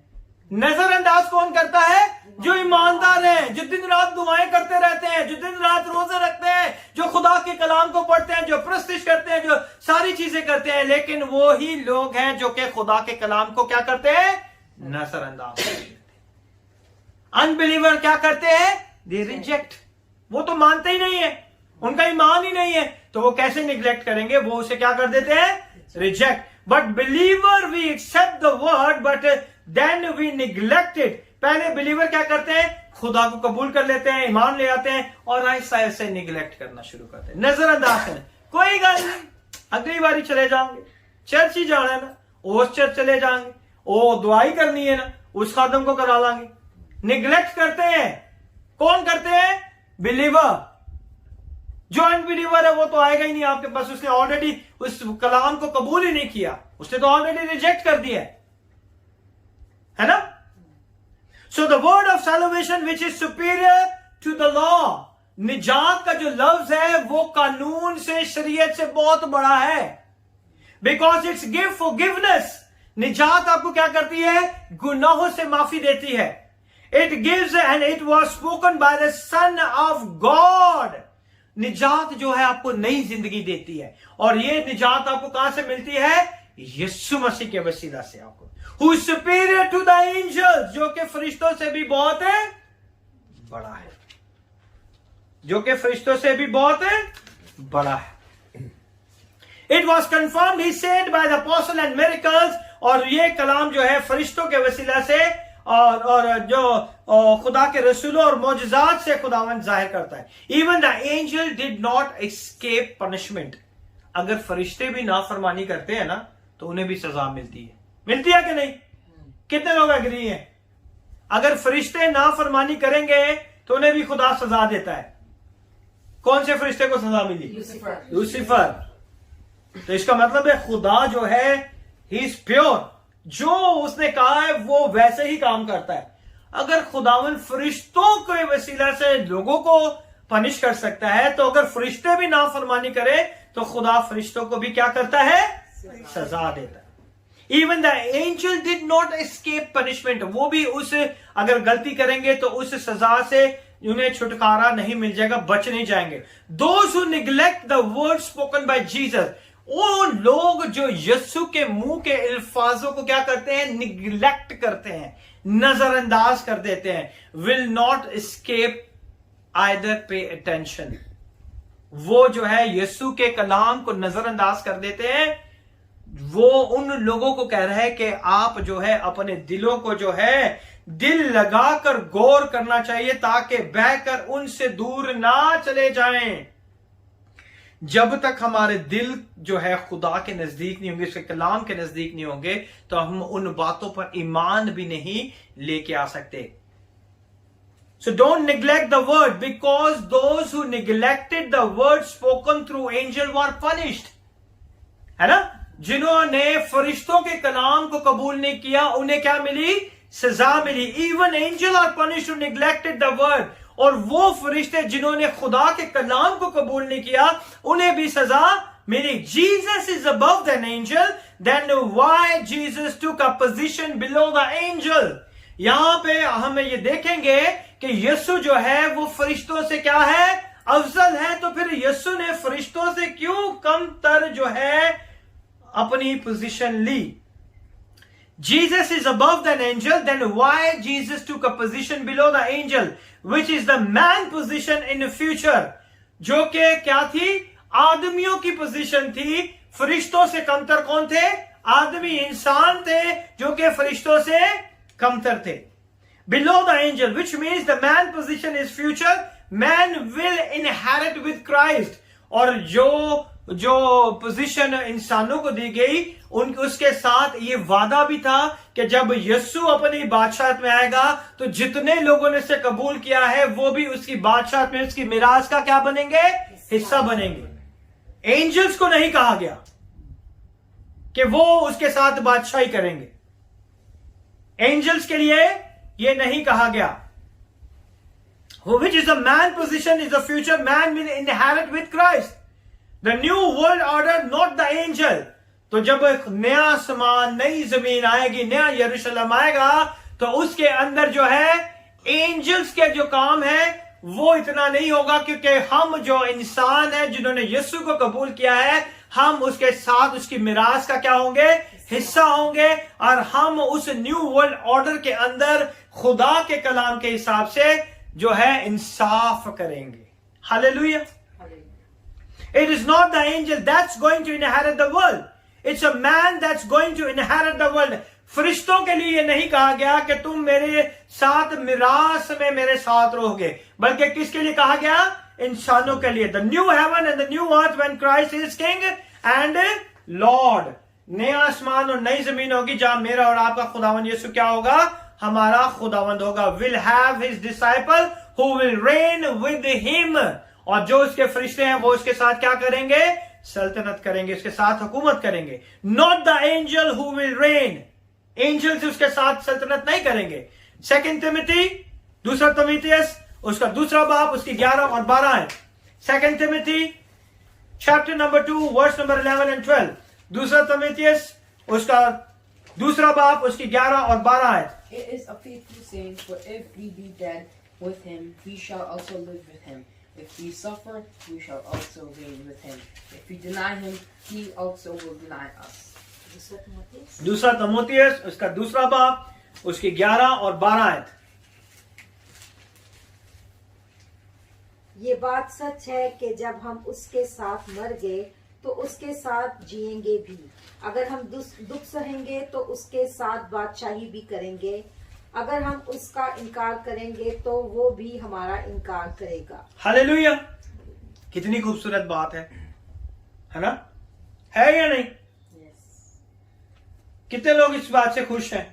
Speaker 1: नजरअंदाज कौन करता है? जो ईमानदार हैं, जो दिन रात दुआएं करते रहते हैं, जो दिन रात रोजे रखते हैं, जो खुदा के कलाम को पढ़ते हैं, जो प्रस्तिश करते हैं, जो सारी चीजें करते हैं। लेकिन वो ही लोग हैं जो कि खुदा के कलाम को क्या करते हैं? नजरअंदाज कर देते हैं। अनबिलीवर क्या करते हैं? दे रिजेक्ट। वो तो मानते ही नहीं है, उनका ईमान ही नहीं है, तो वो कैसे निग्लेक्ट करेंगे? वो उसे क्या कर देते हैं? Reject. But believer we accept the word but then we neglect it. पहले बिलीवर क्या करते हैं? खुदा को कबूल कर लेते हैं, ईमान ले आते हैं और ऐसा ऐसे निग्लेक्ट करना शुरू करते हैं, नजरअंदाज करना। कोई गल नहीं, अगली बारी चले जाओगे, चर्च ही जाना है ना, उस चर्च चले जाएंगे, ओ दुआई करनी है ना, उस खादम को करा लांगे। निग्लेक्ट करते हैं। कौन करते हैं? बिलीवर। जो अनबिलीवर है वो तो आएगा ही नहीं आपके पास, उसने ऑलरेडी उस कलाम को कबूल ही नहीं किया, उसने तो ऑलरेडी रिजेक्ट कर दिया है ना। So the word of salvation which is superior to the law, निजात का जो लफ्ज है वो कानून से, शरीयत से बहुत बड़ा है। Because it's give forgiveness. निजात आपको क्या करती है? गुनाहों से माफी देती है। It gives and it was spoken by the son of God. निजात जो है आपको नई जिंदगी देती है, और ये निजात आपको कहां से मिलती है? यीशु मसीह के वसीला से आपको। Who is superior to the angels, जो कि फरिश्तों से भी बहुत है बड़ा है, जो कि फरिश्तों से भी बहुत है बड़ा है। It was confirmed he said by the apostle and miracles. और ये कलाम जो है फरिश्तों के वसीला से और जो खुदा के रसूलों और मौजज़ात से खुदावंद जाहिर करता है। Even the angel did not escape punishment. अगर फरिश्ते भी नाफरमानी करते हैं ना, तो उन्हें भी सजा मिलती है कि नहीं? कितने लोग एग्री हैं? अगर फरिश्ते नाफरमानी करेंगे तो उन्हें भी खुदा सजा देता है। कौन से फरिश्ते को सजा मिली? लूसीफर। तो इसका मतलब है खुदा जो है ही इज प्योर, जो उसने कहा है वो वैसे ही काम करता है। अगर खुदावन फरिश्तों के वसीला से लोगों को पनिश कर सकता है, तो अगर फरिश्ते भी नाफरमानी करे तो खुदा फरिश्तों को भी क्या करता है? सजा देता है। Even the angel did not escape punishment, वो भी उस अगर गलती करेंगे तो उस सजा से उन्हें छुटकारा नहीं मिल जाएगा, बच नहीं जाएंगे। Those who neglect the word spoken by Jesus, वो लोग जो यीशु के मुंह के अल्फाजों को क्या करते हैं? निग्लेक्ट करते हैं, नजरअंदाज कर देते हैं। Will not escape either pay attention, वो जो है यीशु के कलाम को नजरअंदाज कर देते हैं। वो उन लोगों को कह रहा है कि आप जो है अपने दिलों को जो है दिल लगाकर गौर करना चाहिए, ताकि बहकर उनसे दूर ना चले जाएं। जब तक हमारे दिल जो है खुदा के नजदीक नहीं होंगे, उसके कलाम के नजदीक नहीं होंगे, तो हम उन बातों पर ईमान भी नहीं लेके आ सकते। So don't neglect the word, because those who neglected the word spoken through angel were punished. है ना? जिन्होंने फरिश्तों के कलाम को कबूल नहीं किया, उन्हें क्या मिली? सजा मिली। Even angel are punished who neglected the word. और वो फरिश्ते जिन्होंने खुदा के कलाम को कबूल नहीं किया, उन्हें भी सजा मिली। Jesus is above than angel, then why Jesus took a position below the angel? यहां पे हम ये देखेंगे कि यीशु जो है वो फरिश्तों से क्या है? अफजल है। तो फिर यीशु ने फरिश्तों से क्यों कम तर जो है अपनी पोजीशन ली? Jesus is above than angel, then why Jesus took a position below the angel, which is the man position in the future, जो कि क्या थी? आदमियों की पोजीशन थी। फरिश्तों से कमतर कौन थे? आदमी, इंसान थे जो कि फरिश्तों से कमतर थे। Below the angel, which means the man position is future. Man will inherit with Christ. और जो पोजीशन इंसानों को दी गई, उसके साथ ये वादा भी था कि जब यीशु अपनी बादशाहत में आएगा तो जितने लोगों ने इसे कबूल किया है वो भी उसकी बादशाहत में उसकी मिराज का क्या बनेंगे? हिस्सा बनेंगे। एंजल्स को नहीं कहा गया कि वो उसके साथ बादशाही करेंगे। एंजल्स के लिए ये नहीं कहा गया। Which is the man position is the future man will inherit with Christ. The new world order, not the angel. तो जब एक नया आसमान, नई जमीन आएगी, नया यरूशलेम आएगा, तो उसके अंदर जो है एंजल्स के जो काम है वो इतना नहीं होगा, क्योंकि हम जो इंसान है जिन्होंने यीशु को कबूल किया है, हम उसके साथ उसकी मिराज का क्या होंगे? हिस्सा होंगे। और हम उस न्यू वर्ल्ड ऑर्डर के अंदर खुदा के कलाम के हिसाब से जो है इंसाफ करेंगे। Hallelujah. It is not the angel that's going to inherit the world. It's a man that's going to inherit the world. फरिश्तों के लिए नहीं कहा गया कि तुम मेरे साथ मिरास में मेरे साथ रहोगे, बल्कि किसके लिए कहा गया? इंसानों के लिए। The new heaven and the new earth when Christ is King and Lord. नया आसमान और नई जमीन होगी जहां मेरा और आपका खुदावंद यीशु क्या होगा? हमारा खुदावंद होगा। Will have his disciple who will reign with him. और जो उसके फरिश्ते हैं वो उसके साथ क्या करेंगे? सल्तनत करेंगे, उसके साथ हुकूमत करेंगे। Not the angel who will reign. Angels उसके साथ सल्तनत नहीं करेंगे। 2 तिमोथी, दूसरा तिमोथियस, उसका दूसरा बाप, उसकी 11 और 12 है। 2 Timothy chapter number 2 verse number 11 and 12। दूसरा तिमोथियस उसका दूसरा बाप, उसकी 11 और 12 है।
Speaker 2: It is a faithful saying, for if we be dead with him, we shall also live with him. If we suffer, we shall also reign with him. If we deny him, he also will deny us.
Speaker 3: दूसरा
Speaker 1: तिमोथियस उसका दूसरा बाप, उसकी 11 और 12 है।
Speaker 3: ये बात सच है कि जब हम उसके साथ मर गए तो उसके साथ जिएंगे भी। अगर हम दुख सहेंगे तो उसके साथ बादशाही भी करेंगे। अगर हम उसका इनकार करेंगे तो वो भी हमारा इनकार करेगा।
Speaker 1: हालेलुया। कितनी खूबसूरत बात है ना? है या नहीं? कितने लोग इस बात से खुश हैं?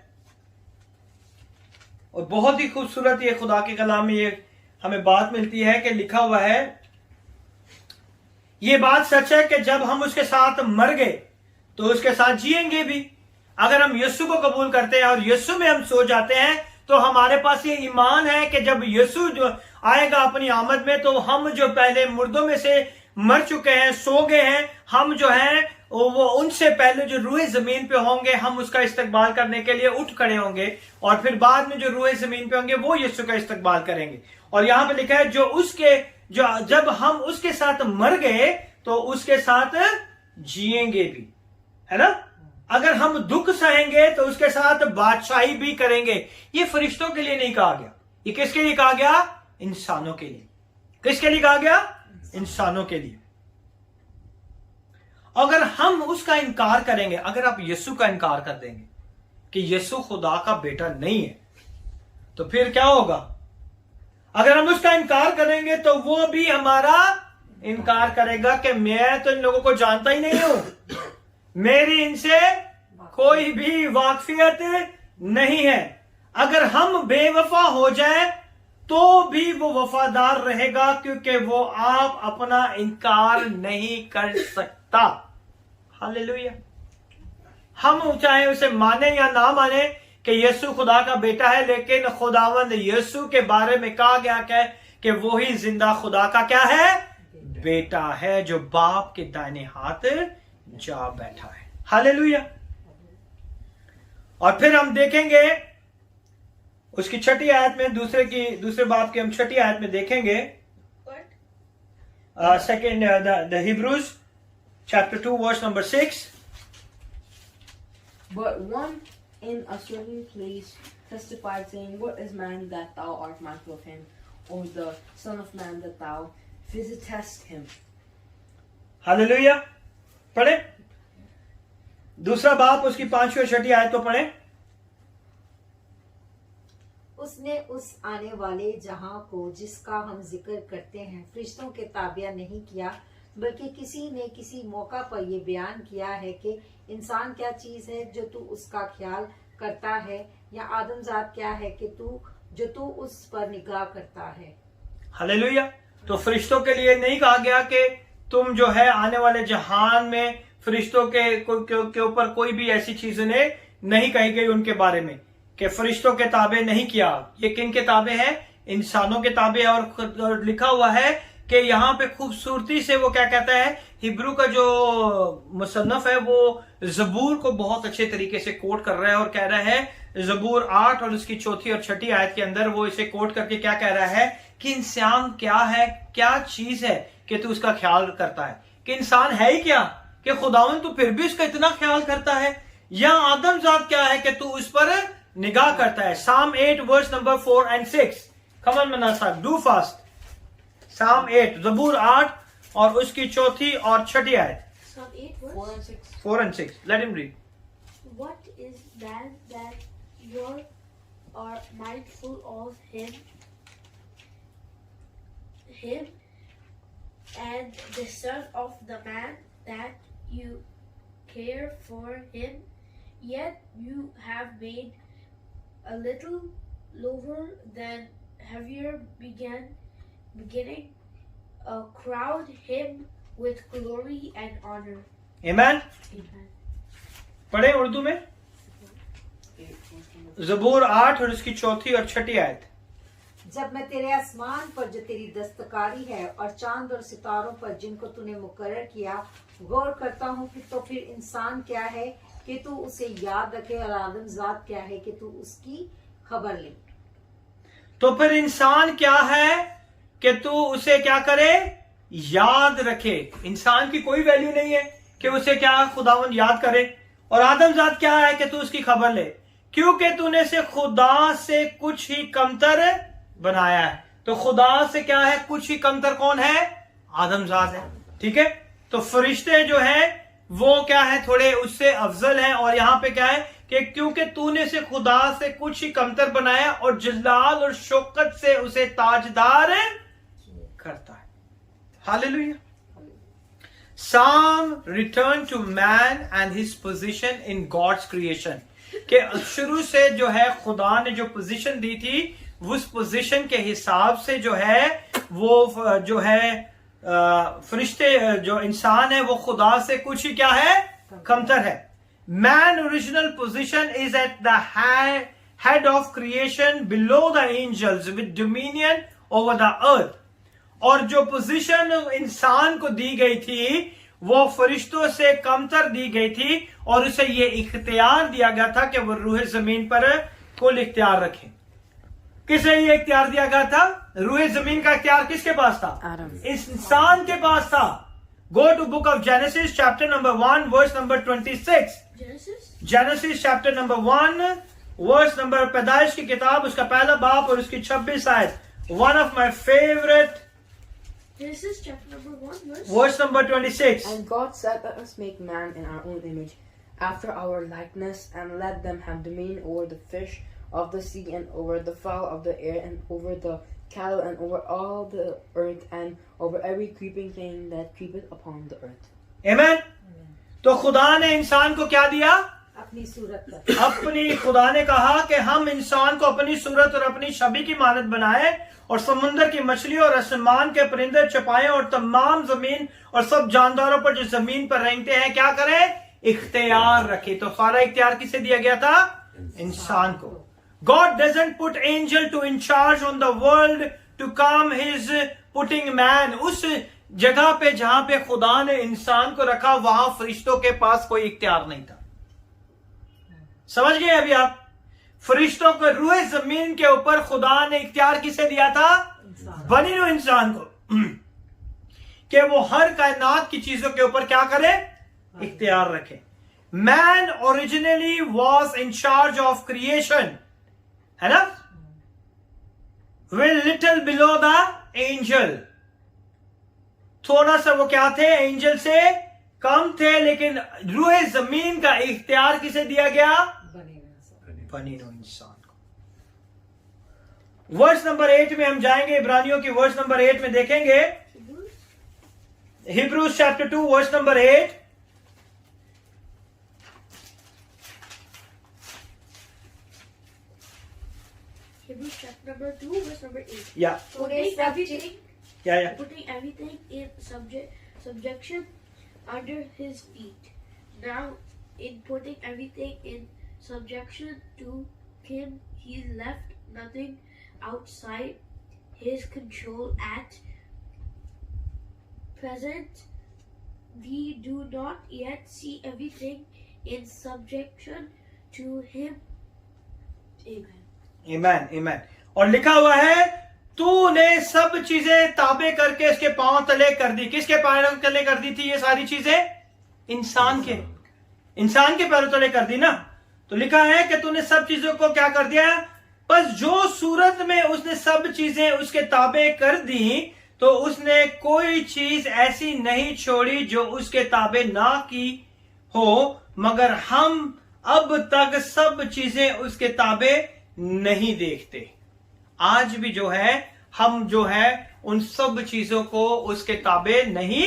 Speaker 1: और बहुत ही खूबसूरत ये खुदा के कलाम में ये हमें बात मिलती है कि लिखा हुआ है, ये बात सच है कि जब हम उसके साथ मर गए तो उसके साथ जिएंगे भी। अगर हम यीशु को कबूल करते हैं और यीशु में हम सो जाते हैं तो हमारे पास ये ईमान है कि जब यीशु जो आएगा अपनी आमद में तो हम जो पहले मुर्दों में से मर चुके हैं, सो गए हैं, हम जो हैं वो उनसे पहले जो रूह जमीन पे होंगे हम उसका इस्तकबाल करने के लिए उठ खड़े होंगे और फिर बाद में जो रूह जमीन पे होंगे वो यीशु का इस्तकबाल करेंगे। और यहां पे लिखा है जो जब हम उसके साथ मर गए तो उसके साथ जिएंगे भी, है ना। अगर हम दुख सहेंगे तो उसके साथ बादशाही भी करेंगे। ये फरिश्तों के लिए नहीं कहा गया, ये किसके लिए कहा गया? इंसानों के लिए। किसके लिए कहा गया? इंसानों के लिए। अगर हम उसका इनकार करेंगे, अगर आप यीशु का इनकार कर देंगे कि यीशु खुदा का बेटा नहीं है, तो फिर क्या होगा? अगर हम उसका इनकार करेंगे तो वो भी हमारा इनकार करेगा कि मैं तो इन लोगों को जानता ही नहीं हूं, मेरी इनसे कोई भी वाकफियत नहीं है। अगर हम बेवफा हो जाए तो भी वो वफादार रहेगा क्योंकि वो आप अपना इनकार नहीं कर सकता। हालेलुया। हम चाहे उसे माने या ना माने कि यीशु खुदा का बेटा है, लेकिन खुदावंद यीशु के बारे में कहा गया है कि वो ही जिंदा खुदा का क्या है? बेटा है, जो बाप के दाहिने हाथ जा बैठा है। हालेलुया। और फिर हम देखेंगे उसकी 6ठी आयत में, दूसरे बाप की हम 6ठी आयत में देखेंगे, second the Hebrews chapter 2 verse number 6.
Speaker 2: But one in a certain place testified, saying, What is man that thou art mindful of him, or the son of man that thou visitest him?
Speaker 1: Hallelujah. पढ़े दूसरा बाप उसकी 5वीं और 6ठी आयत को पढ़े।
Speaker 3: उसने उस आने वाले जहां को जिसका हम जिक्र करते हैं फरिश्तों के ताबिया नहीं किया, बल्कि किसी ने किसी मौका पर यह बयान किया है कि इंसान क्या चीज है जो तू उसका ख्याल करता है, या आदमजात क्या है कि तू उस पर निगाह करता है।
Speaker 1: हालेलुया। तो फरिश्तों के लिए नहीं कहा गया कि तुम जो है आने वाले जहान में फरिश्तों के ऊपर कोई भी ऐसी चीज नहीं कही गई उनके बारे में कि फरिश्तों के ताबे नहीं किया। ये किन के ताबे हैं? इंसानों के ताबे। और लिखा हुआ है कि यहाँ पे खूबसूरती से वो क्या कहता है, हिब्रू का जो मुसन्नफ है वो जबूर को बहुत अच्छे तरीके से कोट कर रहा है और कह रहा है जबूर 8 और उसकी 4ठी और 6ठी आयत के अंदर वो इसे कोट करके क्या कह रहा है कि इंसान क्या है, क्या चीज है कि तू उसका ख्याल करता है, कि इंसान है ही क्या कि खुदावन तू फिर भी उसका इतना ख्याल करता है, या आदमजात क्या है कि तू उस पर निगाह करता है। Psalm 8 verse number 4 and 6. Come on Manasseh, do fast. Psalm 8, जबूर 8 और उसकी 4ठी और 6ठी आयत।
Speaker 4: Psalm 8 verse
Speaker 2: 4 and 6.
Speaker 1: 4 and 6. Let him read.
Speaker 4: What is man that you are mindful of him, and the son of the man that you care for him? Yet you have made a little lower than heavier beginning, crowned him with glory and honor.
Speaker 1: Amen.
Speaker 4: Amen.
Speaker 1: पढ़े उर्दू में जबूर 8 और उसकी 4ठी और 6ठी आयत।
Speaker 3: जब मैं तेरे आसमान पर जो तेरी दस्तकारी है और चांद और सितारों पर जिनको तूने मुकर्रर किया गौर करता हूँ कि तो फिर इंसान क्या है कि तू उसे याद रखे, और आदमजात क्या है कि तू उसकी खबर ले।
Speaker 1: तो फिर इंसान क्या है कि तू उसे क्या करे, याद रखे। इंसान की कोई वैल्यू नहीं है कि उसे क्या खुदावंद याद करे। और आदमजात क्या है कि तू उसकी खबर ले, क्योंकि तूने से खुदा से कुछ ही कमतर बनाया है। तो खुदा से क्या है, कुछ ही कमतर कौन है? आदमजात है। ठीक है। तो फरिश्ते जो हैं वो क्या है, थोड़े उससे अफजल हैं। और यहां पे क्या है कि क्योंकि तूने से खुदा से कुछ ही कमतर बनाया और जलाल और शौकत से उसे ताजदार करता है। Hallelujah. Psalm returned to man and his position in God's creation. कि शुरू से जो है खुदा ने जो पोजीशन दी थी उस पोजीशन के हिसाब से जो है वो जो है फरिश्ते जो इंसान है वो खुदा से कुछ ही क्या है कमतर है. Man original position is at the head of creation below the angels with dominion over the earth. और जो पोजीशन इंसान को दी गई थी वो फरिश्तों से कमतर दी गई थी और उसे ये इख्तियार दिया गया था कि वो रूह जमीन पर कुल इख्तियार रखे. किसे ये इख्तियार दिया गया था? रूह जमीन का इख्तियार किसके पास था? इस इंसान के पास था. Go to book of Genesis chapter number 1 verse number 26. Genesis chapter number 1 verse number पैदाइश की किताब उसका पहला बाप और उसकी 26 आयत. One of my favourite.
Speaker 4: Genesis chapter number 1
Speaker 1: verse number 26.
Speaker 2: And God said, let us make man in our own image, after our likeness, and let them have dominion over the fish of the sea, and over the fowl of the air, and over the cattle, and over all the earth, and over every creeping thing that creepeth upon the earth.
Speaker 1: Amen. तो खुदा ने इंसान को क्या दिया?
Speaker 3: अपनी सूरत पर.
Speaker 1: अपनी खुदा ने कहा कि हम इंसान को अपनी सूरत और अपनी छवि की मानद बनाए और समुद्र की मछली और आसमान के परिंदे छुपाएं और तमाम जमीन और सब जानदारों पर जो जमीन पर रेंगते हैं क्या करें? इख्तियार रखे. तो सारा इख्तियार किसे दिया गया था? इंसान को. God doesn't put angel to in charge on the world to come his putting man. उस जगह पे जहां पे खुदा ने इंसान को रखा वहां फरिश्तों के पास कोई इख्तियार नहीं था. समझ गए अभी आप? फरिश्तों को रूह जमीन के ऊपर खुदा ने इख्तियार किसे दिया था? बनी हुई इंसान को कि वो हर कायनात की चीजों के ऊपर क्या करे? इख्तियार रखे. Man originally was in charge of creation, है ना? Will little below the angel. थोड़ा सा वो क्या थे? एंजल से कम थे. लेकिन रूह जमीन का इख्तियार किसे दिया गया? बनी हुई इंसान को. वर्स नंबर 8 में हम जाएंगे. इब्रानियों की वर्स नंबर 8 में देखेंगे. Hebrews chapter 2 verse number 8.
Speaker 4: Hebrews chapter number 2 verse number 8.
Speaker 1: Yeah.
Speaker 4: Putting everything
Speaker 1: Yeah.
Speaker 4: putting everything in subjection under his feet. Now in putting everything in subjection to him, he left nothing outside his control at present. We do not yet see everything in subjection to him. Amen.
Speaker 1: Amen. Amen. और लिखा हुआ है तूने सब चीजें ताबे करके इसके पांव तले कर दी. किसके पांव तले कर दी थी ये सारी चीजें? इंसान के पैरों तले कर दी ना. तो लिखा है कि तूने सब चीजों को क्या कर दिया? बस जो सूरत में उसने सब चीजें उसके ताबे कर दी तो उसने कोई चीज ऐसी नहीं छोड़ी जो उसके ताबे ना की हो, मगर हम अब तक सब चीजें उसके ताबे नहीं देखते. आज भी जो है हम जो है उन सब चीजों को उसके ताबे नहीं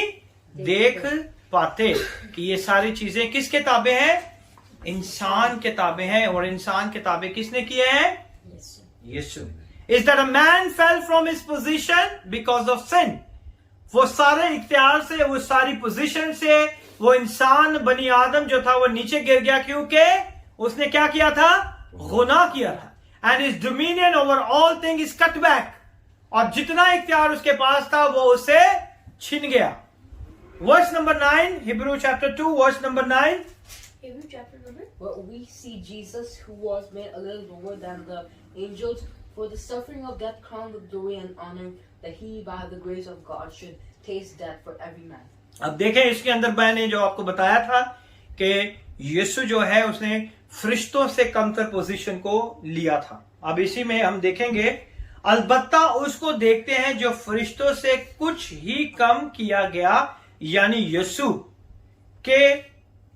Speaker 1: देख पाते कि ये सारी चीजें किसके ताबे हैं? इंसान के ताबे हैं. और इंसान के ताबे किसने किए हैं? यीशु. Is that a man fell from his position because of sin? वो सारे इख्तियार से, वो सारी पोजीशन से वो इंसान बनी आदम जो था वो नीचे गिर गया क्योंकि उसने क्या किया था? गुनाह किया था. And his dominion over all things is cut back. और जितना इख्तियार उसके पास था वो उसे छीन गया. Verse number 9, Hebrew chapter 2, verse number 9.
Speaker 4: Hebrews chapter number.
Speaker 2: But we see Jesus, who was made a little lower than the angels, for the suffering of death crowned with glory and honor, that he by the grace of God should taste death for every man.
Speaker 1: अब देखें इसके अंदर मैंने जो आपको बताया था कि यीशु जो है उसने फरिश्तों से कमतर पोजीशन को लिया था. अब इसी में हम देखेंगे अलबत्ता उसको देखते हैं जो फरिश्तों से कुछ ही कम किया गया, यानी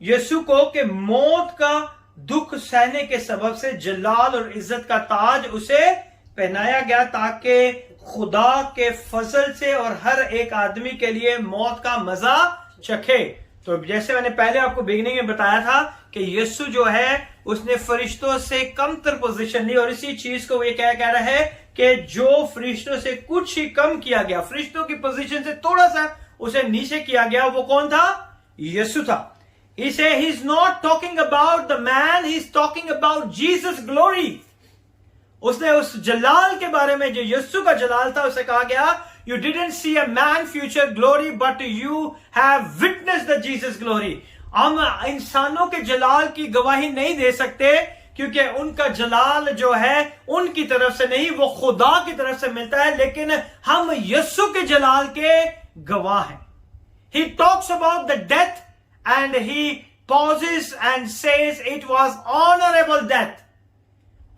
Speaker 1: यीशु को के मौत का दुख सहने के सबब से जलाल और इज्जत का ताज उसे पहनाया गया ताकि खुदा के फजल से और हर एक आदमी के लिए मौत का मजा चखे। तो जैसे मैंने पहले आपको बिगिनिंग में बताया था कि यीशु जो है उसने फरिश्तों से कमतर पोजीशन ली, और इसी चीज को ये क्या कह रहा है कि जो फरिश्तों से कुछ ही कम किया गया, फरिश्तों की पोजीशन से थोड़ा सा उसे नीचे किया गया, वो कौन था? यीशु था। He said he's not talking about the man, he's talking about Jesus glory. उसने उस जलाल के बारे में, जो यीशु का जलाल था, उसे कहा गया you didn't see a man future glory but you have witnessed the Jesus glory. हम इंसानों के जलाल की गवाही नहीं दे सकते क्योंकि उनका जलाल जो है उनकी तरफ से नहीं, वो खुदा की तरफ से मिलता है, लेकिन हम यीशु के जलाल के गवाह हैं। He talks about the death and he pauses and says it was honorable death.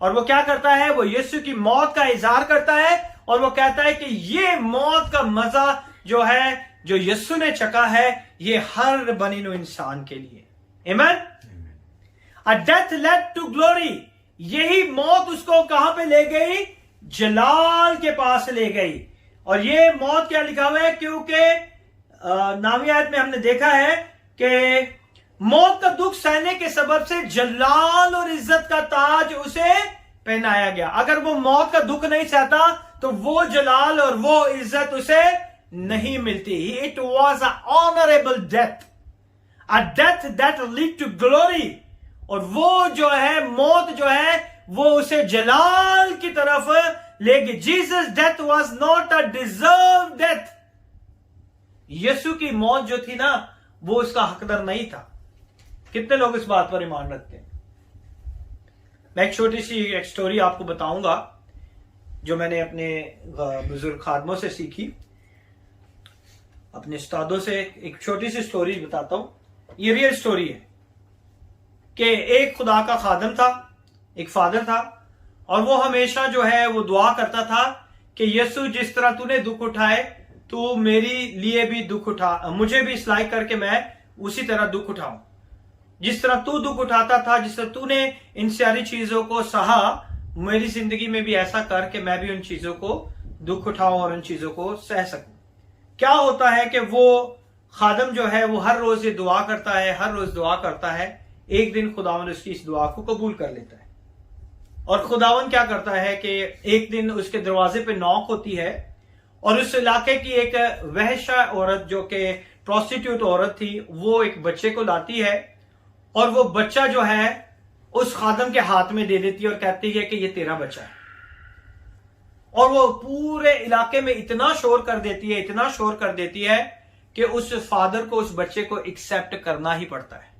Speaker 1: और वो क्या करता है? वो यीशु की मौत का इजहार करता है और वो कहता है कि ये मौत का मजा जो है, जो यीशु ने चखा है, ये हर बनीनो इंसान के लिए। आमीन। A death led to glory. यही मौत उसको कहां पे ले गई? जलाल के पास ले गई। और ये मौत क्या लिखा हुआ है? क्योंकि नामी आयत में हमने देखा है कि मौत का दुख सहने के सबब से जलाल और इज्जत का ताज उसे पहनाया गया। अगर वो मौत का दुख नहीं सहता तो वो जलाल और वो इज्जत उसे नहीं मिलती। It was a honourable death, a death that lead to glory. और वो जो है मौत जो है वो उसे जलाल की तरफ ले गई। Jesus death was not a deserve death. Yeshu की मौत जो थी ना, वो उसका हकदार नहीं था। कितने लोग इस बात पर ईमान रखते हैं? मैं एक छोटी सी एक स्टोरी आपको बताऊंगा जो मैंने अपने बुजुर्ग खादमों से सीखी, अपने उस्तादों से। एक छोटी सी स्टोरी बताता हूं। ये रियल स्टोरी है कि एक खुदा का खादम था, एक फादर था, और वो हमेशा जो है वो दुआ करता था कि यीशु जिस तरह तूने दुख उठाए, तू मेरे लिए भी दुख उठा, मुझे भी इस लायक करके मैं उसी तरह दुख उठाऊं। जिस तरह तू दुख उठाता था, जिस तरह तूने इन सारी चीजों को सहा, मेरी जिंदगी में भी ऐसा कर कि मैं भी उन चीजों को दुख उठाऊं और उन चीजों को सह सकूं। क्या होता है कि वो खादम जो है वो हर रोज ये दुआ करता है, हर रोज दुआ करता है। एक दिन खुदावन उसकी इस दुआ को कबूल कर लेता है। और खुदावन क्या करता है कि एक दिन उसके दरवाजे पे नॉक होती है और उस इलाके की एक वहशा औरत, जो कि प्रोस्टिट्यूट औरत थी, वो एक बच्चे को लाती है और वो बच्चा जो है उस खादम के हाथ में दे देती है और कहती है कि ये तेरा बच्चा है। और वो पूरे इलाके में इतना शोर कर देती है, इतना शोर कर देती है कि उस फादर को उस बच्चे को एक्सेप्ट करना ही पड़ता है।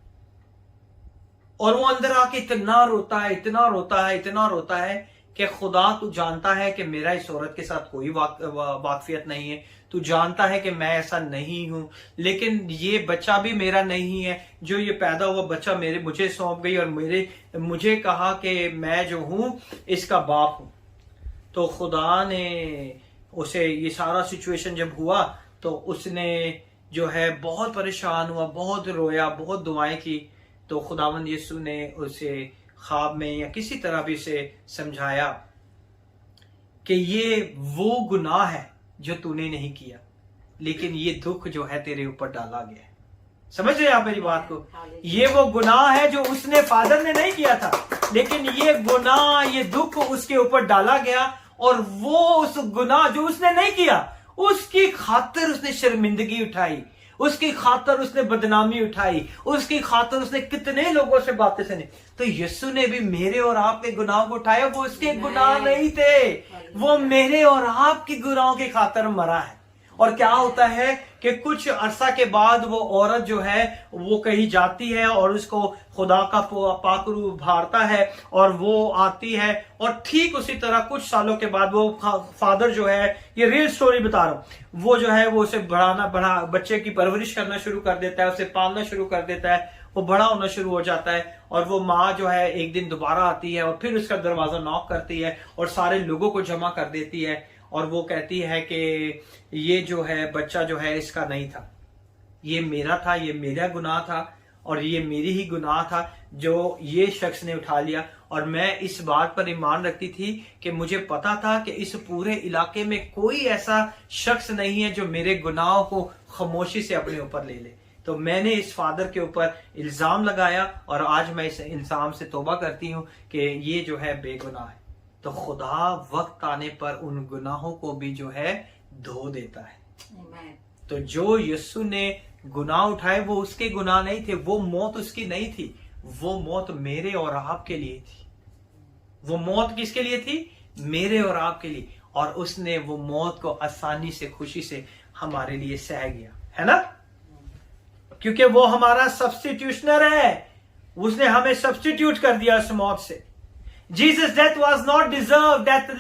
Speaker 1: और वो अंदर आके इतना रोता है, इतना रोता है, इतना रोता है कि खुदा तू जानता है कि मेरा इस औरत के साथ कोई वाकफियत नहीं है, तू जानता है कि मैं ऐसा नहीं हूं, लेकिन ये बच्चा भी मेरा नहीं है। जो ये पैदा हुआ बच्चा मुझे सौंप गई और मुझे कहा कि मैं जो हूं इसका बाप हूं। तो खुदा ने उसे, ये सारा सिचुएशन जब हुआ तो उसने जो है बहुत परेशान हुआ, बहुत रोया, बहुत दुआएं की। तो खुदावंद यीशु ने उसे ख्वाब में या किसी तरह भी उसे समझाया कि ये वो गुनाह है जो तूने नहीं किया, लेकिन ये दुख जो है तेरे ऊपर डाला गया है। समझ रहे आप मेरी बात को? ये वो गुनाह है जो उसने, फादर ने नहीं किया था, लेकिन ये गुनाह, ये दुख उसके ऊपर डाला गया। और वो उस गुनाह जो उसने नहीं किया, उसकी खातिर उसने शर्मिंदगी उठाई, उसकी खातिर उसने बदनामी उठाई, उसकी खातिर उसने कितने लोगों से बातें सुनी। तो यीशु ने भी मेरे और आपके गुनाह को उठाया। वो उसके गुनाह नहीं थे, वो मेरे और आपके गुनाहों की खातिर मरा है। और क्या होता है कि कुछ अरसा के बाद वो औरत जो है वो कहीं जाती है और उसको खुदा का पाकरू भारता है और वो आती है। और ठीक उसी तरह कुछ सालों के बाद वो फादर जो है, ये रियल स्टोरी बता रहा हूं, वो जो है वो उसे बच्चे की परवरिश करना शुरू कर देता है, उसे पालना शुरू कर देता है, वो बड़ा होना शुरू हो जाता है। और वो माँ जो है एक दिन दोबारा आती है और फिर उसका दरवाजा नॉक करती है और सारे लोगों को जमा कर देती है और वो कहती है कि ये जो है बच्चा जो है इसका नहीं था, ये मेरा था, ये मेरा गुनाह था और ये मेरी ही गुनाह था जो ये शख्स ने उठा लिया। और मैं इस बात पर ईमान रखती थी कि मुझे पता था कि इस पूरे इलाके में कोई ऐसा शख्स नहीं है जो मेरे गुनाहों को खामोशी से अपने ऊपर ले ले। तो मैंने इस फादर के ऊपर इल्जाम लगाया और आज मैं इस इल्जाम से तौबा करती हूं कि ये जो है बेगुनाह है। तो खुदा वक्त आने पर उन गुनाहों को भी जो है धो देता है।
Speaker 3: Amen.
Speaker 1: तो जो यीशु ने गुनाह उठाए वो उसके गुनाह नहीं थे, वो मौत उसकी नहीं थी, वो मौत मेरे और आपके लिए थी। वो मौत किसके लिए थी? मेरे और आपके लिए। और उसने वो मौत को आसानी से, खुशी से हमारे लिए सह गया, है ना? क्योंकि वो हमारा सब्स्टिट्यूशनर है, उसने हमें सब्स्टिट्यूट कर दिया उस मौत से। Jesus death was not deserve death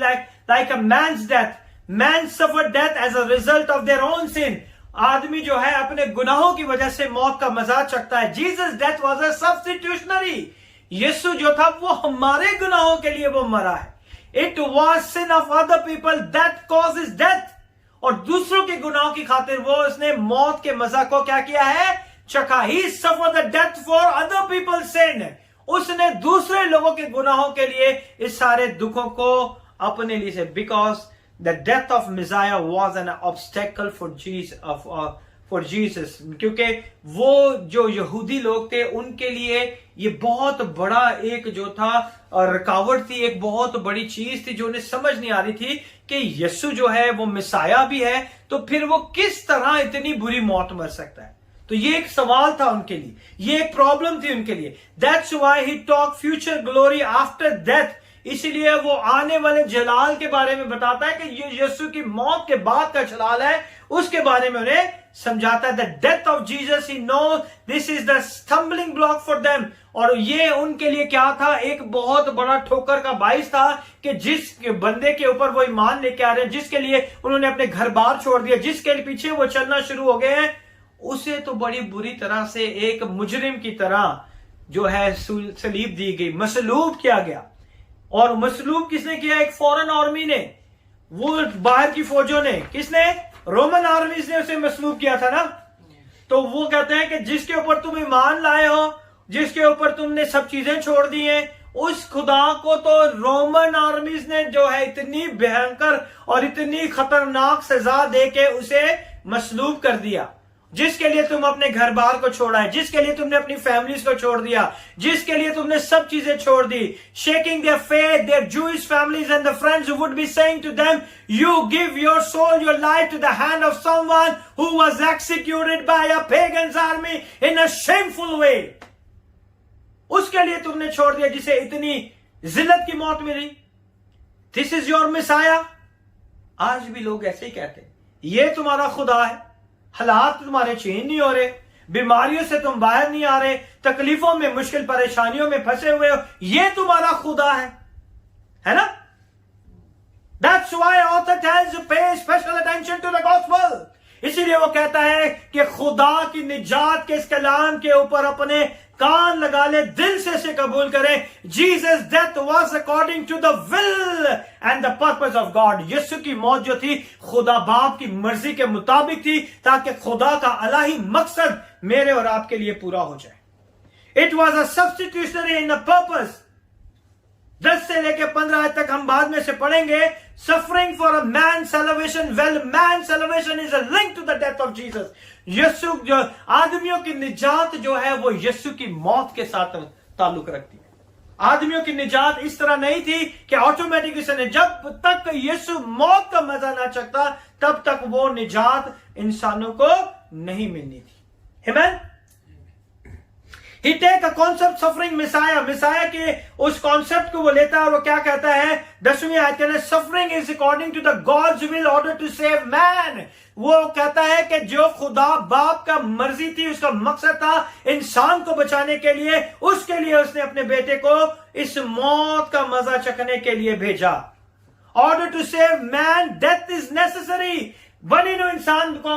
Speaker 1: like a man's death. Man suffer death as a result of their own sin. आदमी जो है अपने गुनाहों की वजह से मौत का मजा चखता है। Jesus death was a substitutionary. Yeshu जो था वो हमारे गुनाहों के लिए वो मरा है। It was sin of other people that causes death. और दूसरों के गुनाहों की खातिर वो उसने मौत के मजा को क्या किया है? चखा। He suffer the death for other peoples sin. उसने दूसरे लोगों के गुनाहों के लिए इस सारे दुखों को अपने लिए से, because the death of मिसाया was an obstacle for Jesus. क्योंकि वो जो यहूदी लोग थे उनके लिए ये बहुत बड़ा एक जो था रुकावट थी, एक बहुत बड़ी चीज थी जो उन्हें समझ नहीं आ रही थी कि यीशु जो है वो मिसाया भी है, तो फिर वो किस तरह इतनी बुरी मौत मर सकता है। तो ये एक सवाल था उनके लिए, ये एक प्रॉब्लम थी उनके लिए। That's why he talk future glory after death. इसीलिए वो आने वाले जलाल के बारे में बताता है कि ये यीशु की मौत के बाद का जलाल है, उसके बारे में उन्हें समझाता है। The death of Jesus he know this is the stumbling block for them. और ये उनके लिए क्या था? एक बहुत बड़ा ठोकर का बाइस था कि जिस बंदे के ऊपर वो ईमान लेके आ रहे हैं, जिसके लिए उन्होंने अपने घर बार छोड़ दिया, जिसके पीछे वो चलना शुरू हो गए हैं, उसे तो बड़ी बुरी तरह से एक मुजरिम की तरह जो है सलीब दी गई, मसलूब किया गया। और मसलूब किसने किया? एक फॉरेन आर्मी ने, वो बाहर की फौजों ने। किसने? रोमन आर्मीज ने उसे मसलूब किया था ना। तो वो कहते हैं कि जिसके ऊपर तुम ईमान लाए हो, जिसके ऊपर तुमने सब चीजें छोड़ दी हैं, उस खुदा को तो रोमन आर्मीज ने जो है इतनी भयंकर और इतनी खतरनाक सजा देके उसे मसलूब कर दिया। जिसके लिए तुम अपने घर बार को छोड़ा है, जिसके लिए तुमने अपनी फैमिलीज को छोड़ दिया, जिसके लिए तुमने सब चीजें छोड़ दी। Shaking their faith, their Jewish families and the friends who would be saying to them, you give your soul, your life to the hand of someone who was executed by a pagan's army in a shameful way. उसके लिए तुमने छोड़ दिया जिसे इतनी जिल्लत की मौत मिली। This is your messiah. आज भी लोग ऐसे ही कहते हैं, ये तुम्हारा खुदा है। हालात तुम्हारे चेंज नहीं हो रहे, बीमारियों से तुम बाहर नहीं आ रहे, तकलीफों में, मुश्किल परेशानियों में फंसे हुए हो, ये तुम्हारा खुदा है ना? That's why author tells you pay special attention to the gospel. इसीलिए वो कहता है कि खुदा की निजात के इस कलाम के ऊपर अपने कान लगा ले, दिल से इसे कबूल करें। Jesus death was according to the will and the purpose of God. Yeshu की मौत जो थी खुदा बाप की मर्जी के मुताबिक थी, ताकि खुदा का इलाही मकसद मेरे और आपके लिए पूरा हो जाए। It was a substitutionary in the purpose. 10 से लेकर 15 तक हम बाद में से पढ़ेंगे। Suffering for a man salvation, well man salvation is a link to the death of Jesus. Yeshu जो आदमियों की निजात जो है वो यीशु की मौत के साथ ताल्लुक रखती है। आदमियों की निजात इस तरह नहीं थी कि ऑटोमेटिक इसने, जब तक यीशु मौत का मजा ना चखता तब तक वो निजात इंसानों को नहीं मिलनी थी। आमीन। He take a concept suffering Messiah, Messiah के उस कॉन्सेप्ट को वो लेता है और वो क्या कहता है 10वीं आयत के अंदर, suffering is according to the God's will order to save man। वो कहता है कि जो खुदा बाप का मर्जी थी, उसका मकसद था इंसान को बचाने के लिए, उसके लिए उसने अपने बेटे को इस मौत का मजा चखने के लिए भेजा। Order to save man, death is necessary। बनी नो इंसान को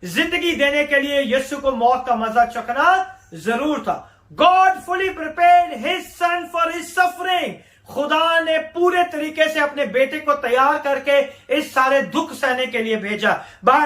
Speaker 1: जिंदगी देने के लिए यीशु को मौत का मजा चखना जरूर था। God fully prepared his son for his suffering। खुदा ने पूरे तरीके से अपने बेटे को तैयार करके इस सारे दुख सहने के लिए भेजा। by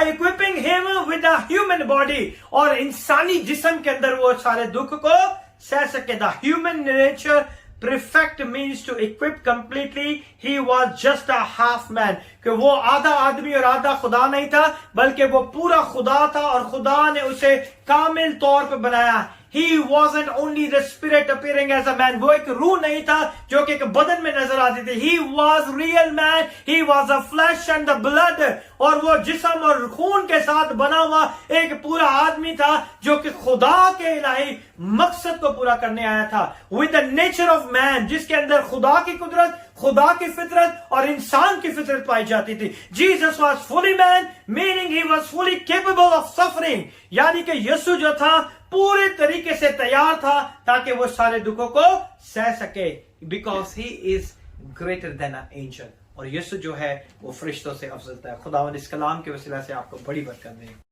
Speaker 1: equipping him with a human body, और इंसानी जिस्म के अंदर वो सारे दुख को सह सके। the human nature Perfect means to equip completely. He was just a half man. कि वो आधा आदमी और आधा खुदा नहीं था, बल्कि वो पूरा खुदा था और खुदा ने उसे कामिल तौर पे बनाया. He wasn't only the spirit appearing as a man. वो एक रूह नहीं था जो कि एक बदन में नजर आती थी. He was real man. He was the flesh and the blood. और वो जिस्म और खून के साथ बना हुआ एक पूरा आदमी था जो कि खुदा के इलाही मकसद को पूरा करने आया था. With the nature of man, जिसके अंदर खुदा की कुदरत, खुदा की फितरत और इंसान की फितरत पाई जाती थी. Jesus was fully man, meaning he was fully capable of suffering. यानी कि यीशु जो था पूरे तरीके से तैयार था ताकि वो सारे दुखों को सह सके. Because he is greater than an angel. और यीशु जो है वो फरिश्तों से अफजल था. खुदावंद इस कलाम के वसीला से आपको बड़ी बरकत दे.